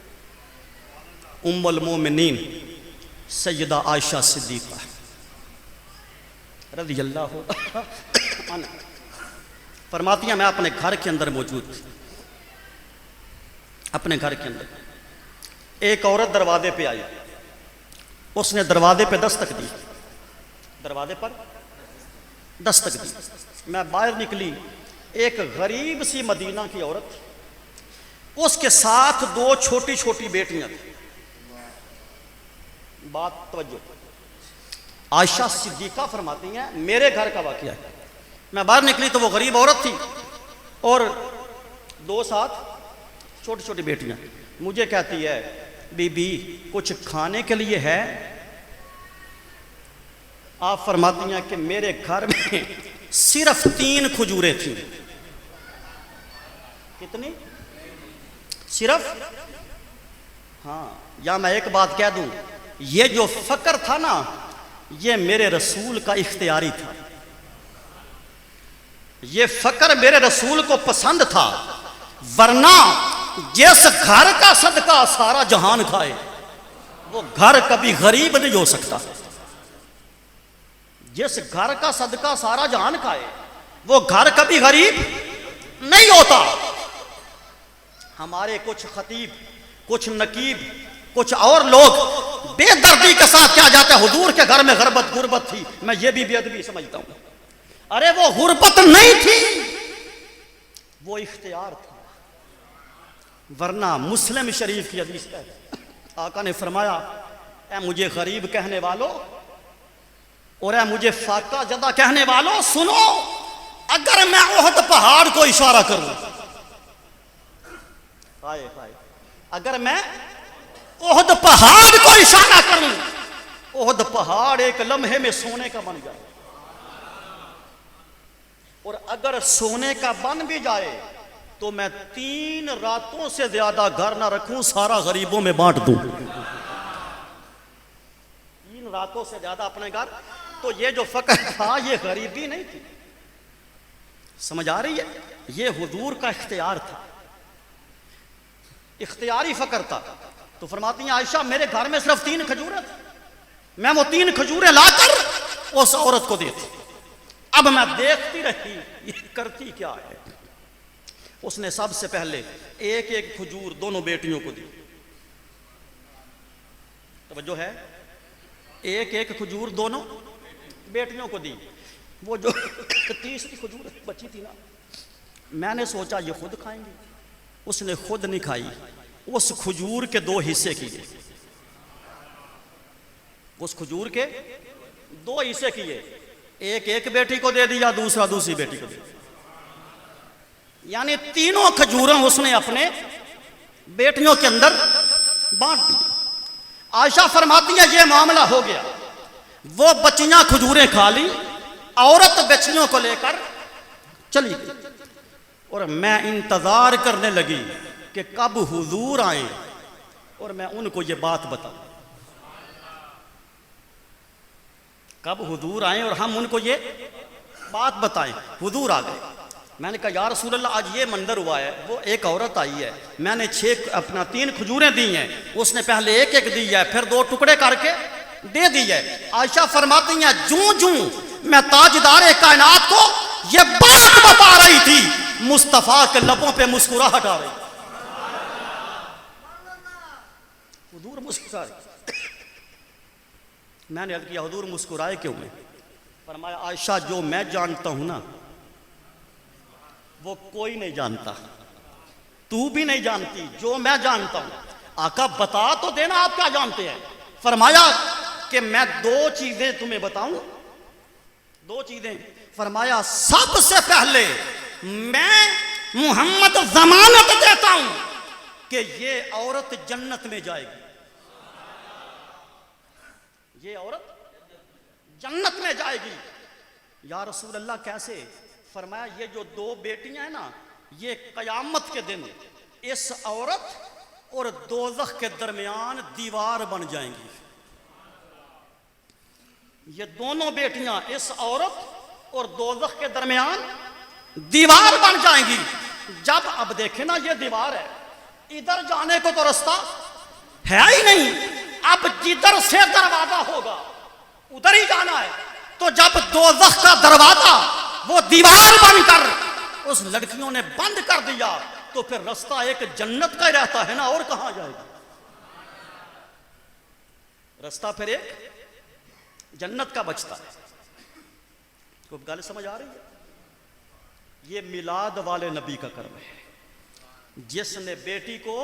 C: ام المومنین سیدہ عائشہ صدیقہ رضی اللہ عنہ فرماتی ہیں میں اپنے گھر کے اندر موجود تھی، اپنے گھر کے اندر ایک عورت دروازے پہ آئی، اس نے دروازے پہ دستک دی، دروازے پر دستک دی، میں باہر نکلی، ایک غریب سی مدینہ کی عورت تھی، اس کے ساتھ 2 چھوٹی چھوٹی بیٹیاں تھیں۔ بات توجہ، عائشہ صدیقہ فرماتی ہیں میرے گھر کا واقعہ ہے، میں باہر نکلی تو وہ غریب عورت تھی اور 2 ساتھ چھوٹی چھوٹی بیٹیاں، مجھے کہتی ہے بی بی کچھ کھانے کے لیے ہے؟ آپ فرماتی ہیں کہ میرے گھر میں صرف 3 کھجوریں تھیں۔ کتنی؟ صرف؟ ہاں، یا میں ایک بات کہہ دوں، یہ جو فقر تھا نا یہ میرے رسول کا اختیاری تھا، یہ فقر میرے رسول کو پسند تھا، ورنہ جس گھر کا صدقہ سارا جہان کھائے وہ گھر کبھی غریب نہیں ہو سکتا، جس گھر کا صدقہ سارا جہان کھائے وہ گھر کبھی غریب نہیں ہوتا۔ ہمارے کچھ خطیب، کچھ نقیب، کچھ اور لوگ بے دردی کے ساتھ کیا جاتا ہے حضور کے گھر میں غربت تھی، میں یہ بھی بے ادبی سمجھتا ہوں۔ ارے وہ غربت نہیں تھی، وہ اختیار تھا، ورنہ مسلم شریف کی حدیث ہے، آقا نے فرمایا اے مجھے غریب کہنے والوں اور اے مجھے فاقہ زدہ کہنے والوں، سنو، اگر میں احد پہاڑ کو اشارہ کروں، اگر میں احد پہاڑ کو اشارہ کروں، احد پہاڑ ایک لمحے میں سونے کا بن جائے، اور اگر سونے کا بن بھی جائے تو میں 3 راتوں سے زیادہ گھر نہ رکھوں، سارا غریبوں میں بانٹ دوں، 3 راتوں سے زیادہ اپنے گھر۔ تو یہ جو فقر تھا یہ غریبی نہیں تھی، سمجھ آ رہی ہے؟ یہ حضور کا اختیار تھا، اختیاری فقر تھا۔ تو فرماتی ہیں عائشہ میرے گھر میں صرف 3 کھجوریں تھیں، میں وہ 3 کھجوریں لا کر اس عورت کو دیتی، اب میں دیکھتی رہی یہ کرتی کیا ہے۔ اس نے سب سے پہلے ایک کھجور دونوں بیٹیوں کو دی، توجہ ہے، ایک کھجور دونوں بیٹیوں کو دی۔ وہ جو 30 کھجور بچی تھی نا، میں نے سوچا یہ خود کھائیں گی، اس نے خود نہیں کھائی، اس کھجور کے 2 حصے کیے، اس کھجور کے 2 حصے کیے، ایک بیٹی کو دے دیا، دوسری بیٹی کو دے دیا، یعنی تینوں کھجوریں اس نے اپنے بیٹیوں کے اندر بانٹ دی۔ عائشہ فرماتی ہے یہ معاملہ ہو گیا، وہ بچیاں کھجوریں کھا لی، عورت بچیوں کو لے کر چلی گئی، اور میں انتظار کرنے لگی کہ کب حضور آئیں اور میں ان کو یہ بات بتاؤں، کب حضور آئیں اور ہم ان کو یہ بات بتائیں۔ حضور آ گئے، میں نے کہا یا رسول اللہ آج یہ منظر ہوا ہے، وہ ایک عورت آئی ہے، میں نے 3 کھجوریں دی ہیں، اس نے پہلے ایک دی ہے، پھر 2 ٹکڑے کر کے دے دی ہے۔ عائشہ فرماتی ہیں جوں میں تاجدار کائنات کو یہ بات بتا رہی تھی، مصطفیٰ کے لبوں پہ مسکراہٹ آ رہی، حضور مسکرائے۔ میں نے عرض کیا حضور مسکرائے کیوں میں؟ فرمایا عائشہ جو میں جانتا ہوں نا وہ کوئی نہیں جانتا، تو بھی نہیں جانتی، جو میں جانتا ہوں۔ آقا بتا تو دینا آپ کیا جانتے ہیں؟ فرمایا کہ میں 2 چیزیں تمہیں بتاؤں، 2 چیزیں۔ فرمایا سب سے پہلے میں محمد ضمانت دیتا ہوں کہ یہ عورت جنت میں جائے گی، یہ عورت جنت میں جائے گی۔ یا رسول اللہ کیسے؟ فرمایا یہ جو 2 بیٹیاں ہیں نا، یہ قیامت کے دن اس عورت اور دوزخ کے درمیان دیوار بن جائیں گی، یہ دونوں بیٹیاں اس عورت اور دوزخ کے درمیان دیوار بن جائیں گی۔ جب اب دیکھیں نا یہ دیوار ہے، ادھر جانے کو تو رستہ ہے ہی نہیں، اب جدھر سے دروازہ ہوگا ادھر ہی جانا ہے۔ تو جب دوزخ کا دروازہ وہ دیوار بن کر اس لڑکیوں نے بند کر دیا تو پھر رستہ ایک جنت کا ہی رہتا ہے نا، اور کہاں جائے گا؟ رستہ پھر ایک جنت کا بچتا ہے. کو گل سمجھ آ رہی ہے؟ یہ میلاد والے نبی کا کرم ہے جس نے بیٹی کو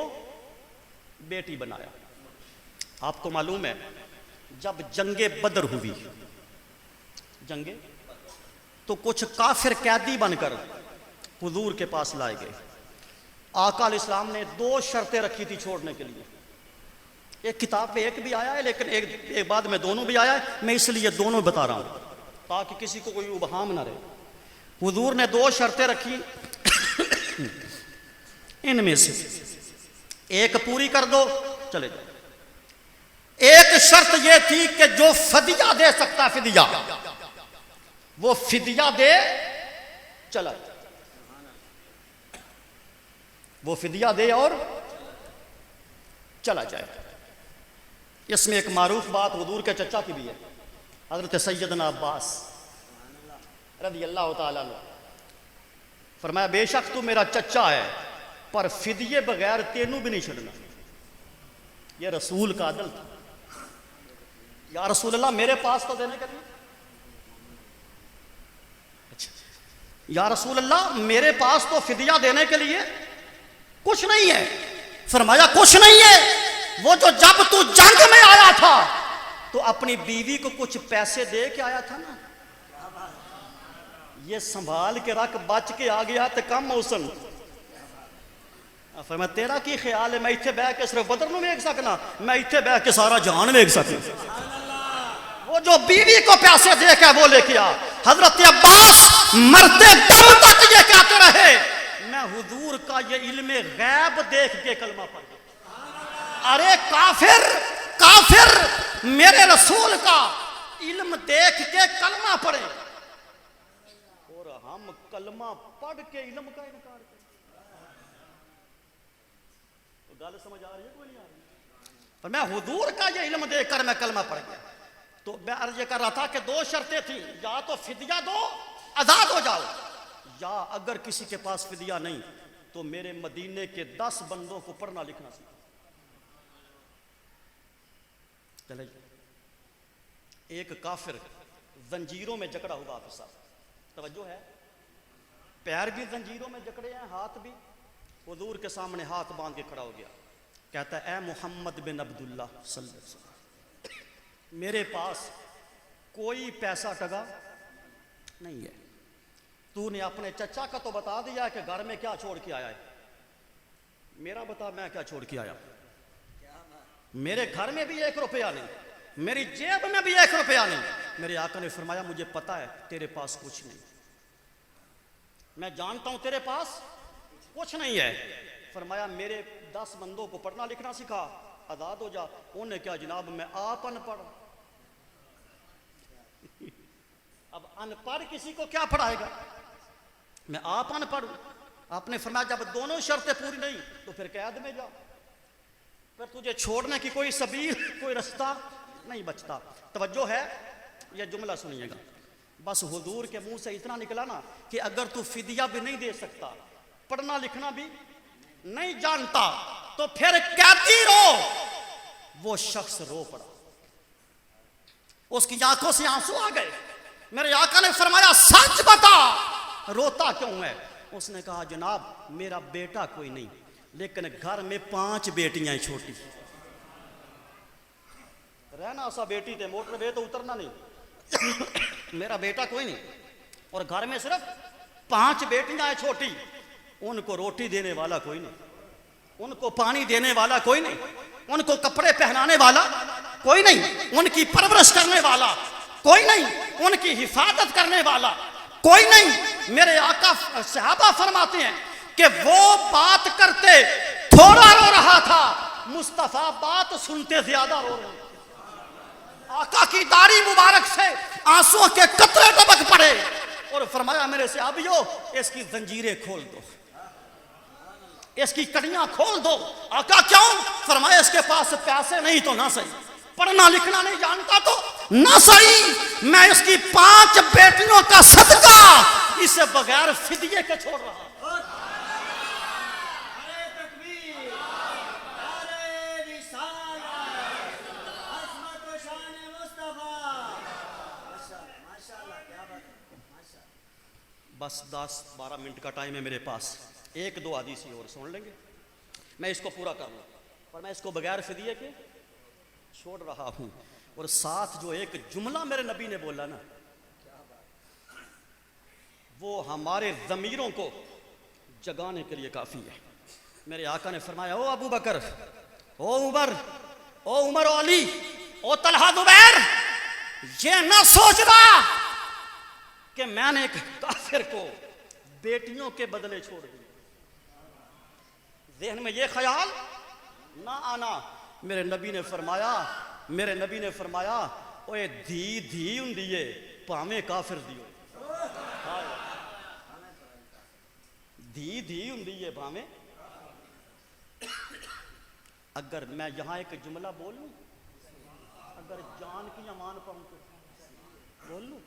C: بیٹی بنایا. آپ کو معلوم ہے جب جنگ بدر ہوئی جنگ تو کچھ کافر قیدی بن کر حضور کے پاس لائے گئے. آقا علیہ السلام نے 2 شرطیں رکھی تھی چھوڑنے کے لیے. ایک کتاب پہ ایک بھی آیا ہے لیکن ایک بعد میں دونوں بھی آیا ہے. میں اس لیے دونوں بتا رہا ہوں تاکہ کسی کو کوئی ابہام نہ رہے. حضور نے 2 شرطیں رکھی. ان میں سے ایک پوری کر دو چلے جاؤ. ایک شرط یہ تھی کہ جو فدیہ دے سکتا فدیہ وہ فدیہ دے چلا جائے. وہ فدیہ دے اور چلا جائے. اس میں ایک معروف بات حضور کے چچا کی بھی ہے, حضرت سیدنا عباس رضی اللہ تعالیٰ عنہ. فرمایا بے شک تو میرا چچا ہے پر فدیے بغیر تینوں بھی نہیں چھڑنا. یہ رسول کا عدل تھا. یا رسول اللہ میرے پاس تو دینے کے لیے, یا رسول اللہ میرے پاس تو فدیہ دینے کے لیے کچھ نہیں ہے. فرمایا کچھ نہیں ہے. وہ جو جب تو جنگ میں آیا تھا تو اپنی بیوی کو کچھ پیسے دے کے آیا تھا نا, یہ سنبھال کے رکھ, بچ کے آ گیا تو کم موسم. فرمایا تیرا کی خیال ہے میں اتنے بہ کے صرف بدر نو ویکھ سکنا, میں اتنے بہ کے سارا جہان ویکھ سکنا. وہ جو بیوی کو پیسے دے کے وہ لے کے آ. حضرت عباس مرتے دم تک یہ کہتے رہے میں حضور کا یہ علم غیب دیکھ کے کلمہ پڑھ گیا. ارے کافر میرے رسول کا علم دیکھ کے کلمہ پڑھے اور ہم کلمہ پڑھ کے علم کا انکار کریں. تو گل سمجھ آ رہی ہے کوئی نہیں آ رہی؟ پر میں حضور کا یہ علم دیکھ کر میں کلمہ پڑھ گیا. تو میں عرض یہ کر رہا تھا کہ 2 شرطیں تھیں, یا تو فدیہ دو آزاد ہو جاؤ, یا اگر کسی کے پاس فدیہ نہیں تو میرے مدینے کے 10 بندوں کو پڑھنا لکھنا سیکھو. چلے ایک کافر زنجیروں میں جکڑا ہوا آپ صاحب, توجہ ہے, پیر بھی زنجیروں میں جکڑے ہیں, ہاتھ بھی. حضور کے سامنے ہاتھ باندھ کے کھڑا ہو گیا. کہتا ہے اے محمد بن عبداللہ صلی اللہ علیہ وسلم میرے پاس کوئی پیسہ ٹگا نہیں ہے. تو نے اپنے چچا کا تو بتا دیا کہ گھر میں کیا چھوڑ کے آیا ہے, میرا بتا میں کیا چھوڑ کے آیا. میرے گھر میں بھی 1 روپیہ نہیں, میری جیب میں بھی 1 روپیہ نہیں. میرے آقا نے فرمایا مجھے پتا ہے تیرے پاس کچھ نہیں, میں جانتا ہوں تیرے پاس کچھ نہیں ہے. فرمایا میرے 10 بندوں کو پڑھنا لکھنا سکھا, آزاد ہو جا. انہوں نے کیا جناب میں آپ ان پڑھ. اب ان پڑھ کسی کو کیا پڑھائے گا, میں آپ ان پڑھ. آپ نے فرمایا جب دونوں شرطیں پوری نہیں تو پھر قید میں جاؤ, پھر تجھے چھوڑنے کی کوئی سبیل کوئی رستہ نہیں بچتا. توجہ ہے, یہ جملہ سنیے گا. بس حضور کے منہ سے اتنا نکلا نا کہ اگر تو فدیہ بھی نہیں دے سکتا, پڑھنا لکھنا بھی نہیں جانتا, تو پھر قیدی رو. وہ شخص رو پڑا, اس کی آنکھوں سے آنسو آ گئے. میرے آقا نے فرمایا سچ بتا روتا کیوں ہے. اس نے کہا جناب میرا بیٹا کوئی نہیں, لیکن گھر میں 5 بیٹیاں چھوٹی. رہنا سا بیٹی تے موٹر وے تو اترنا نہیں. میرا بیٹا کوئی نہیں اور گھر میں صرف 5 بیٹیاں ہیں چھوٹی. ان کو روٹی دینے والا کوئی نہیں, ان کو پانی دینے والا کوئی نہیں, ان کو کپڑے پہنانے والا کوئی نہیں, ان کی پرورش کرنے والا کوئی نہیں, ان کی حفاظت کرنے والا کوئی نہیں. میرے آقا صحابہ فرماتے ہیں کہ وہ بات کرتے تھوڑا رو رہا تھا, مصطفیٰ بات سنتے زیادہ رو رہے. آقا کی داڑھی مبارک سے آنسوں کے قطرے ٹپک پڑے اور فرمایا میرے صحابیوں اس کی زنجیریں کھول دو, اس کی کڑیاں کھول دو. آقا کیوں؟ فرمایا اس کے پاس پیسے نہیں تو نہ صحیح, پڑھنا لکھنا نہیں جانتا تو نہ صحیح, میں اس کی 5 بیٹیوں کا صدقہ اسے بغیر فدیے کے چھوڑ رہا ہوں. بس 10-12 منٹ کا ٹائم ہے میرے پاس، ایک دو حدیث اور سن لیں گے، میں اس کو پورا کر لوں، پر میں اس کو بغیر فدیے کے چھوڑ رہا ہوں۔ اور ساتھ جو ایک جملہ میرے نبی نے بولا نا، وہ ہمارے ضمیروں کو جگانے کے لیے کافی ہے۔ میرے آقا نے فرمایا، او ابو بکر، او عمر، او عمر و علی، او طلحہ زبیر، یہ نہ سوچنا کہ میں نے ایک کافر کو بیٹیوں کے بدلے چھوڑ دیا، ذہن میں یہ خیال نہ آنا۔ میرے نبی نے فرمایا اوے دھی دھی ہندی ہے پاویں کافر دیو، دھی دھی ہندی ہے پاویں۔ اگر میں یہاں ایک جملہ بول لوں، اگر جان کی امان پاؤں تو بول لوں،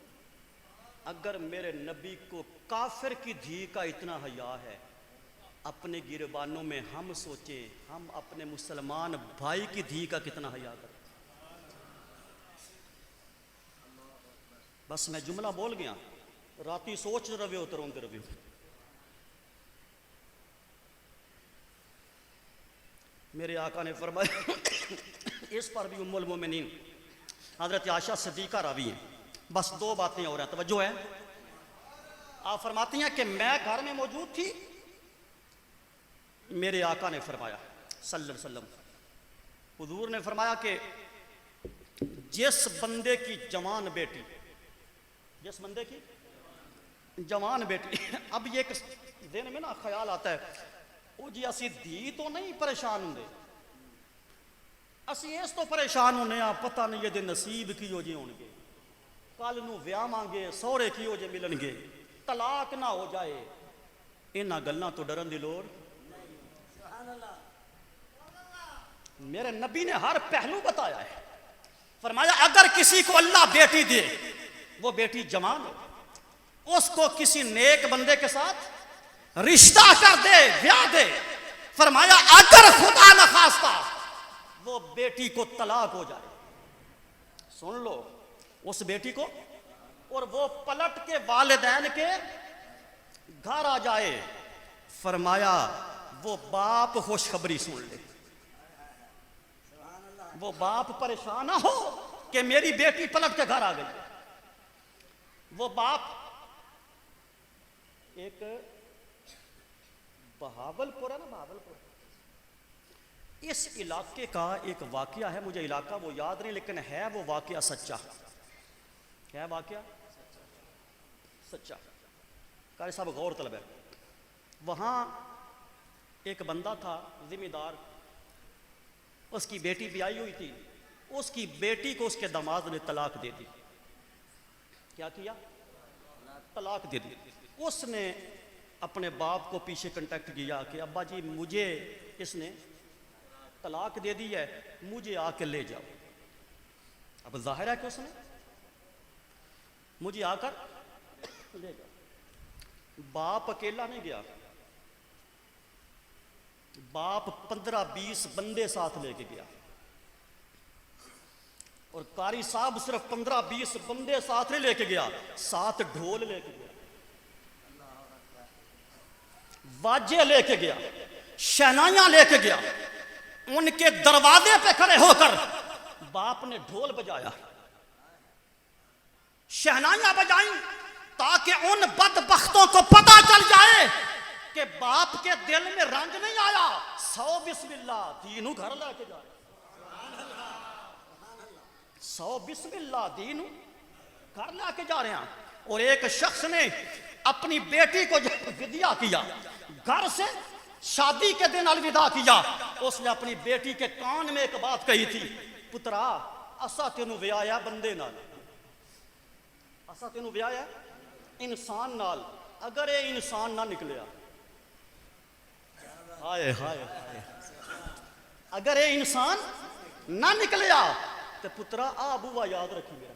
C: اگر میرے نبی کو کافر کی دھی کا اتنا حیا ہے، اپنے گربانوں میں ہم سوچیں ہم اپنے مسلمان بھائی کی دھی کا کتنا حیا کریں۔ بس میں جملہ بول گیا، راتی سوچ رہے ہو تو روندے رہے ہو۔ میرے آقا نے فرمایا، اس پر بھی ام المومنین حضرت عائشہ صدیقہ راوی ہیں۔ بس دو باتیں اور ہیں، توجہ ہے۔ آپ فرماتی ہیں کہ میں گھر میں موجود تھی، میرے آقا نے فرمایا صلی اللہ علیہ وسلم، حضور نے فرمایا کہ جس بندے کی جوان بیٹی، جس بندے کی جوان بیٹی، اب یہ ذہن میں نا خیال آتا ہے، وہ جی اسی دھی تو نہیں پریشان ہوں گے، اسی اس تو پریشان ہونے آ، پتہ نہیں یہ دے نصیب کی ہو جی ہون گے، کل نو ویاہ مانگے سورے کی ہو جی ملن گے، طلاق نہ ہو جائے، انہاں گلاں تو ڈرن دی لوڑ۔ میرے نبی نے ہر پہلو بتایا ہے، فرمایا اگر کسی کو اللہ بیٹی دے، وہ بیٹی جوان ہو، اس کو کسی نیک بندے کے ساتھ رشتہ کر دے، بیاہ دے، فرمایا اگر خدا نخواستہ وہ بیٹی کو طلاق ہو جائے، سن لو، اس بیٹی کو، اور وہ پلٹ کے والدین کے گھر آ جائے، فرمایا وہ باپ خوشخبری سن لے، وہ باپ پریشان نہ ہو کہ میری بیٹی پلٹ کے گھر آ گئی۔ وہ باپ ایک بہاولپور ہے نا، بہاولپور، اس علاقے کا ایک واقعہ ہے، مجھے علاقہ وہ یاد نہیں لیکن ہے وہ واقعہ سچا ہے، واقعہ سچا۔ قاری صاحب غور طلب ہے، وہاں ایک بندہ تھا ذمہ دار، اس کی بیٹی بھی آئی ہوئی تھی، اس کی بیٹی کو اس کے داماد نے طلاق دے دی۔ کیا کیا؟ طلاق دے دی۔ اس نے اپنے باپ کو پیچھے کنٹیکٹ کیا کہ ابا جی مجھے اس نے طلاق دے دی ہے، مجھے آ کے لے جاؤ۔ اب ظاہر ہے کہ اس نے مجھے آ کر لے جاؤ۔ باپ اکیلا نہیں گیا، باپ 15-20 بندے ساتھ لے کے گیا، اور قاری صاحب صرف 15-20 بندے ساتھ نہیں لے کے گیا، 7 ڈھول لے کے گیا، واجے لے کے گیا، شہنائیاں لے کے گیا۔ ان کے دروازے پہ کھڑے ہو کر باپ نے ڈھول بجایا، شہنائیاں بجائیں، تاکہ ان بدبختوں کو پتہ چل جائے کہ باپ کے دل میں رنج نہیں آیا، 100 بسم اللہ دینو گھر لے کے جائے، 100 بسم اللہ دینو گھر لے کے جا رہے ہیں۔ اور ایک شخص نے اپنی بیٹی کو جب وداع کیا، گھر سے شادی کے دن الوداع کیا، اس نے اپنی بیٹی کے کان میں ایک بات کہی تھی، پترا اسا تینوں ویایا بندے نال، اسا تینوں ویایا انسان نال، اگر یہ انسان نہ نکلیا، ہائے ہائے ہائے، اگر یہ انسان نہ نکلیا تو پترا آ بوا یاد رکھی میرا،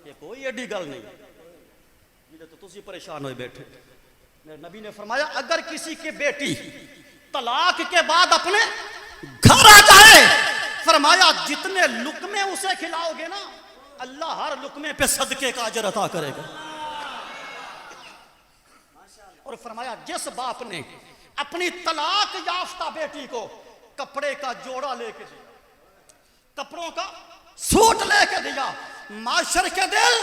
C: یہ کوئی ایڈی گل نہیں، یہ تو تسی پریشان ہوئے بیٹھے۔ میرے نبی نے فرمایا اگر کسی کی بیٹی طلاق کے بعد اپنے گھر آ جائے، فرمایا جتنے لقمے اسے کھلاؤ گے نا، اللہ ہر لقمے پہ صدقے کا اجر عطا کرے گا۔ اور فرمایا جس باپ نے اپنی طلاق یافتہ بیٹی کو کپڑے کا جوڑا لے کے دیا، کپڑوں کا سوٹ لے کے دیا، معاشر کے دل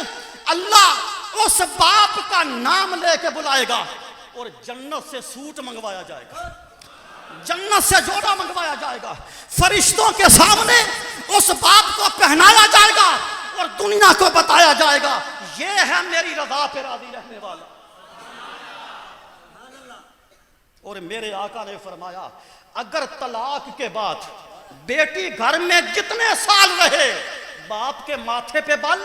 C: اللہ اس باپ کا نام لے کے بلائے گا اور جنت سے سوٹ منگوایا جائے گا، جنت سے جوڑا منگوایا جائے گا، فرشتوں کے سامنے اس باپ کو پہنایا جائے گا اور دنیا کو بتایا جائے گا یہ ہے میری رضا پہ راضی رہنے والا۔ اور میرے آقا نے فرمایا اگر طلاق کے بعد بیٹی گھر میں جتنے سال رہے باپ کے ماتھے پہ بال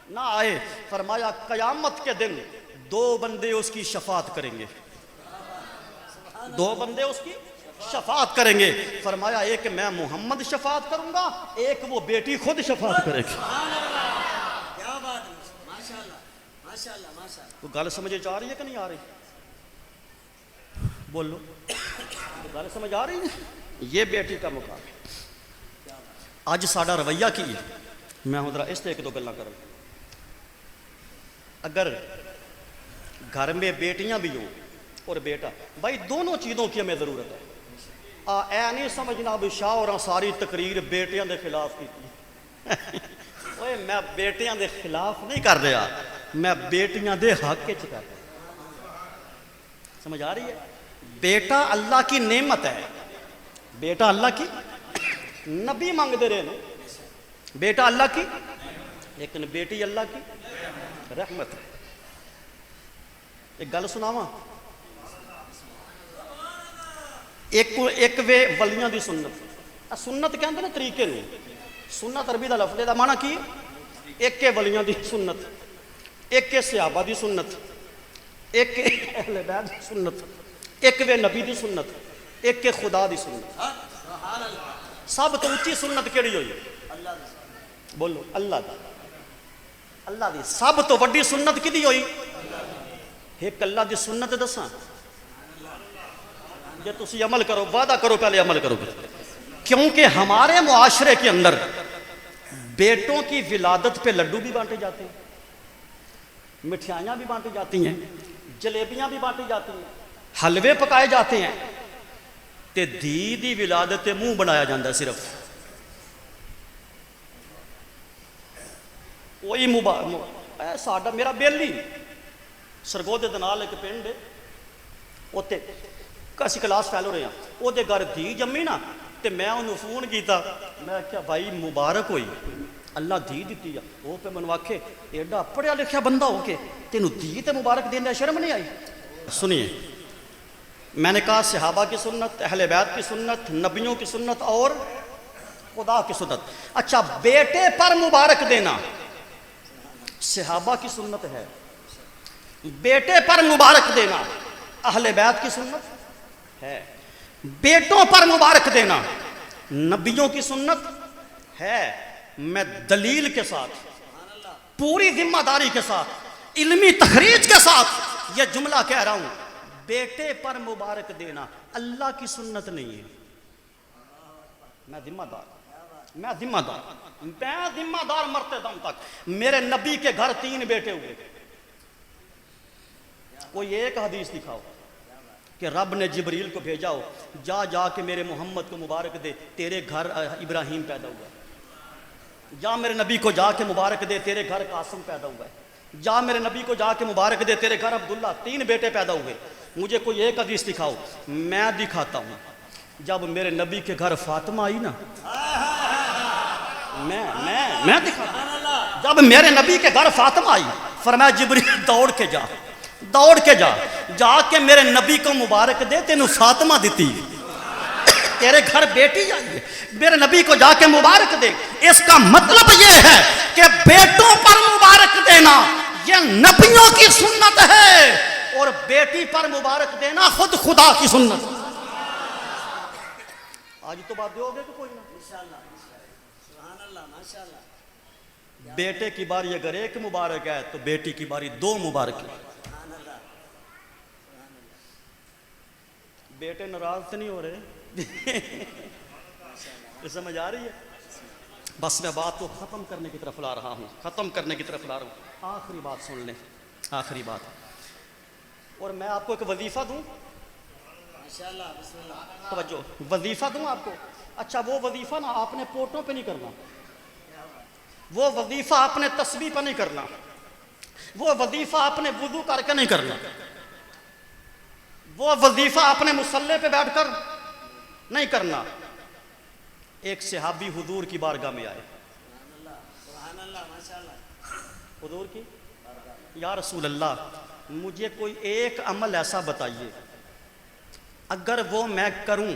C: نہ آئے، فرمایا قیامت کے دن 2 بندے اس کی شفاعت کریں گے، 2 بندے اس کی شفاعت کریں گے، فرمایا ایک میں محمد شفاعت کروں گا، ایک وہ بیٹی خود شفاعت کرے گی۔
D: کیا بات ہے، ماشاءاللہ ماشاءاللہ ماشاءاللہ۔
C: تو گل سمجھے جا رہی ہے کہ نہیں آ رہی؟ بولو، گل سمجھ آ رہی ہے؟ یہ بیٹی کا مقام ہے۔ آج ساڈا رویہ کی ہے، میں ذرا اس سے 1-2 گلاں کروں۔ اگر گھر میں بیٹیاں بھی ہوں اور بیٹا، بھائی دونوں چیزوں کی ہمیں ضرورت ہے۔ اے نہیں سمجھنا بھی شاہ اور ساری تقریر بیٹیاں دے خلاف کی اوے میں بیٹیاں دے خلاف نہیں کر رہا، میں بیٹیاں دے حق وچ کر رہا۔ سمجھ آ رہی ہے؟ بیٹا اللہ کی نعمت ہے، بیٹا اللہ کی، نبی مانگ دے رہے نا بیٹا اللہ کی، لیکن بیٹی اللہ کی رحمت ہے۔ ایک گل سناواں، ایک وے ولیاں دی سنت، سنت کہندے نے طریقے نے، سنت عربی دا لفظ دا معنی کی ہے؟ ایک ولیاں دی سنت، ایک صحابہ دی سنت، ایک اہل بیت دی سنت، ایک وے نبی دی سنت، ایک خدا دی سنت۔ سب تو اونچی سنت کیڑی ہوئی؟ بولو، اللہ دی، اللہ دی۔ سب تو وڈی سنت کدی ہوئی؟ ایک اللہ دی سنت دساں، جے تسی عمل کرو، وعدہ کرو پہلے عمل کرو، کیونکہ ہمارے معاشرے کے اندر بیٹوں کی ولادت پہ لڈو بھی بانٹے جاتے ہیں، مٹھائیاں بھی بانٹی جاتی ہیں، جلیبیاں بھی بانٹی جاتی ہیں، حلوے پکائے جاتے ہیں، تے دھی دی ولادت تے منہ بنایا جاندہ ہے صرف۔ وہی اے ساڈا میرا بیلی سرگودے دے نال ایک پنڈ ہے، اوتے کسی کلاس فیل ہو رہے ہیں، او دے گھر دھی جمی نا، تے میں انہوں فون کیتا، میں کہا بھائی مبارک ہوئی، اللہ دھی دیتی ہے۔ وہ پہ منو آکھے ایڈا پڑھیا لکھیا بندہ ہو کے تینوں دھی تے مبارک دینے شرم نہیں آئی؟ سنیے، میں نے کہا صحابہ کی سنت، اہل بیت کی سنت، نبیوں کی سنت اور خدا کی سنت۔ اچھا، بیٹے پر مبارک دینا صحابہ کی سنت ہے، بیٹے پر مبارک دینا اہل بیت کی سنت ہے، بیٹوں پر مبارک دینا نبیوں کی سنت ہے۔ میں دلیل کے ساتھ، پوری ذمہ داری کے ساتھ، علمی تخریج کے ساتھ یہ جملہ کہہ رہا ہوں، بیٹے پر مبارک دینا اللہ کی سنت نہیں ہے۔ میں ذمہ دار مرتے دم تک۔ میرے نبی کے گھر 3 بیٹے ہوئے، کوئی ایک حدیث دکھاؤ کہ رب نے جبریل کو بھیجا ہو، جا کے میرے محمد کو مبارک دے، تیرے گھر ابراہیم پیدا ہوا ہے۔ جا میرے نبی کو جا کے مبارک دے، تیرے گھر قاسم پیدا ہوا ہے۔ جا میرے نبی کو جا کے مبارک دے، تیرے گھر عبداللہ۔ 3 بیٹے پیدا ہوئے، مجھے کوئی ایک حدیث دکھاؤ۔ میں دکھاتا ہوں، جب میرے نبی کے گھر فاطمہ آئی نا، میں دکھاتا ہوں، جب میرے نبی کے گھر فاطمہ آئی، فرمایا جبریل دوڑ کے جا کے میرے نبی کو مبارک دے، تینوں فاطمہ دیتی، تیرے گھر بیٹی آئی ہے، میرے نبی کو جا کے مبارک دے۔ اس کا مطلب یہ ہے کہ بیٹوں پر مبارک دینا یہ نبیوں کی سنت ہے، اور بیٹی پر مبارک دینا خود خدا کی سنت۔ آج تو بات دو گے کہ کوئی نہ؟
D: سبحان اللہ ماشاءاللہ۔
C: بیٹے کی باری اگر ایک مبارک ہے تو بیٹی کی باری 2 مبارک ہے۔ بیٹے ناراض تو نہیں ہو رہے؟ سمجھ آ رہی ہے؟ بس میں بات کو ختم کرنے کی طرف لا رہا ہوں، آخری بات سن لیں، آخری بات۔ اور میں آپ کو ایک وظیفہ دوں،
D: ماشاءاللہ بسم اللہ
C: توجہ، وظیفہ دوں آپ کو، اچھا وہ وظیفہ نا آپ نے پوٹوں پہ نہیں کرنا، وہ وظیفہ آپ نے تسبیح پہ نہیں کرنا، وہ وظیفہ آپ نے وضو کر کے نہیں کرنا، وہ وظیفہ آپ نے مصلی پہ بیٹھ کر نہیں کرنا۔ ایک صحابی حضور کی بارگاہ میں آئے،
D: سبحان اللہ ماشاءاللہ
C: حضور کی یا رسول اللہ مجھے کوئی ایک عمل ایسا بتائیے اگر وہ میں کروں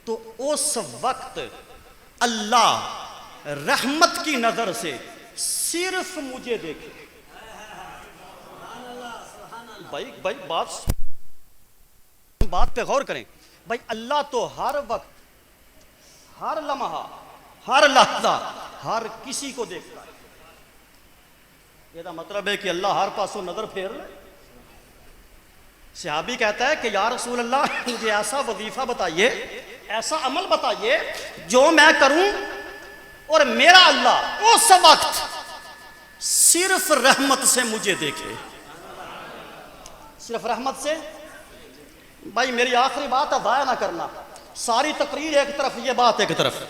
C: تو اس وقت اللہ رحمت کی نظر سے صرف مجھے دیکھے۔ بھائی بات پہ غور کریں بھائی، اللہ تو ہر وقت، ہر لمحہ، ہر لحظہ، ہر کسی کو دیکھتا ہے۔ یہ مطلب ہے کہ اللہ ہر پاسوں نظر پھیر لے۔ صحابی کہتا ہے کہ یا رسول اللہ مجھے ایسا وظیفہ بتائیے، ایسا عمل بتائیے جو میں کروں اور میرا اللہ اس وقت صرف رحمت سے مجھے دیکھے، صرف رحمت سے۔ بھائی میری آخری بات ہے، ضائع نہ کرنا، ساری تقریر ایک طرف، یہ بات ایک طرف،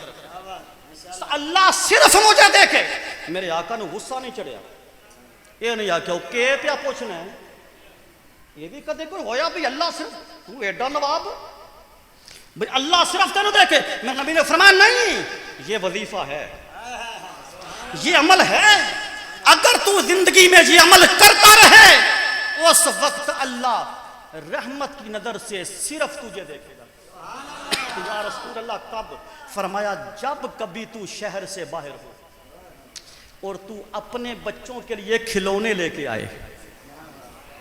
C: اللہ صرف مجھے دیکھے۔ میرے آقا نے غصہ نہیں چڑھیا، یہ نہیں آ کہ پیا پوچھنا ہے، یہ بھی کدے کوئی ہویا بھی اللہ صرف تو ایڈا نواب بھئی اللہ صرف تینوں دیکھے۔ میں نبی نے فرمایا نہیں، یہ وظیفہ ہے، یہ عمل ہے، اگر تو زندگی میں یہ عمل کرتا رہے اس وقت اللہ رحمت کی نظر سے صرف تجھے دیکھے گا۔ یا رسول اللہ کب؟ فرمایا جب کبھی تو شہر سے باہر ہو اور تو اپنے بچوں کے لیے کھلونے لے کے آئے،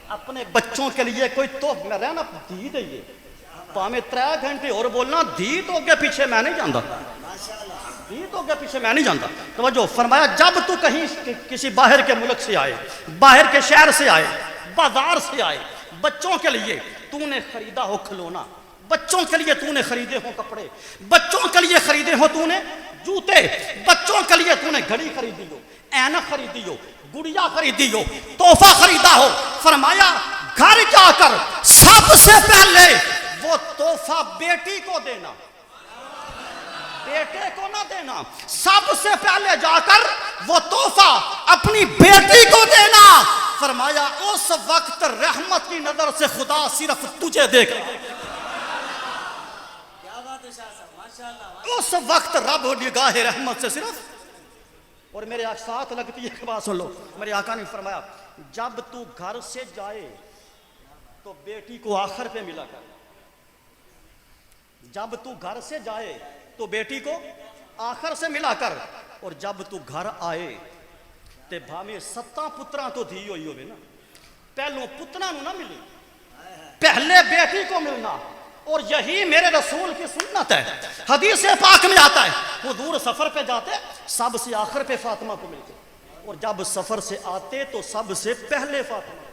C: اپنے بچوں کے لیے کوئی تو میں رہنا دھی دئیے پامیں 3 گھنٹے اور بولنا دھی تو کے پیچھے میں نہیں جانتا، دھی تو کے پیچھے میں نہیں جانتا۔ توجہ فرمایا جب تو کہیں کسی باہر کے ملک سے آئے، باہر کے شہر سے آئے، بازار سے آئے، بچوں کے لیے تو نے خریدا ہو کھلونا، بچوں کے لیے تو نے خریدے ہو کپڑے، بچوں کے لیے خریدے ہو تو نے جوتے، بچوں کے لیے تو نے گھڑی خریدی ہو، اینک خریدی ہو، گڑیا خریدی ہو، تحفہ خریدا ہو، فرمایا گھر جا کر سب سے پہلے وہ تحفہ بیٹی کو دینا، بیٹے کو نہ دینا، سب سے پہلے جا کر وہ تحفہ اپنی بیٹی کو دینا۔ فرمایا اس وقت رحمت کی نظر سے خدا صرف تجھے دیکھ رہا ہے،
D: کیا بات ہے شاہ صاحب ماشاءاللہ۔
C: اس وقت رب نگاہ رحمت سے صرف۔ اور میرے ساتھ لگتی ہے کہ بات سن لو، میرے آقا نے فرمایا جب تو گھر سے جائے تو بیٹی کو آخر پہ ملا کر، جب تو گھر سے جائے تو بیٹی کو آخر سے ملا کر، اور جب تو گھر آئے تے بھاویں 7 پتراں تو دھی ہوئی ہوئے نا، پہلوں پتراں نو نہ ملی، پہلے بیٹی کو ملنا۔ اور یہی میرے رسول کی سنت ہے، حدیث پاک میں آتا ہے حضور سفر پہ جاتے سب سے آخر پہ فاطمہ کو ملتے، اور جب سفر سے آتے تو سب سے پہلے فاطمہ۔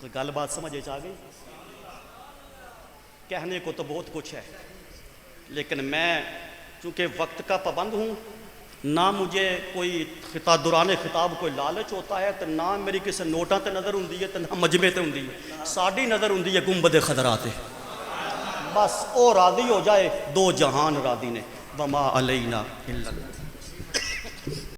C: تو گل بات سمجھے آ گئی؟ کہنے کو تو بہت کچھ ہے، لیکن میں چونکہ وقت کا پابند ہوں، نہ مجھے کوئی دوران خطاب کوئی لالچ ہوتا ہے، تو نہ میری کسی نوٹاں تے نظر ہوندی ہے، تو نہ مجمے تے ہوندی ہے، ساڈی نظر ہوندی ہے گنبد خضرا تے، بس او راضی ہو جائے 2 جہان راضی نے، وما علینا الا اللہ۔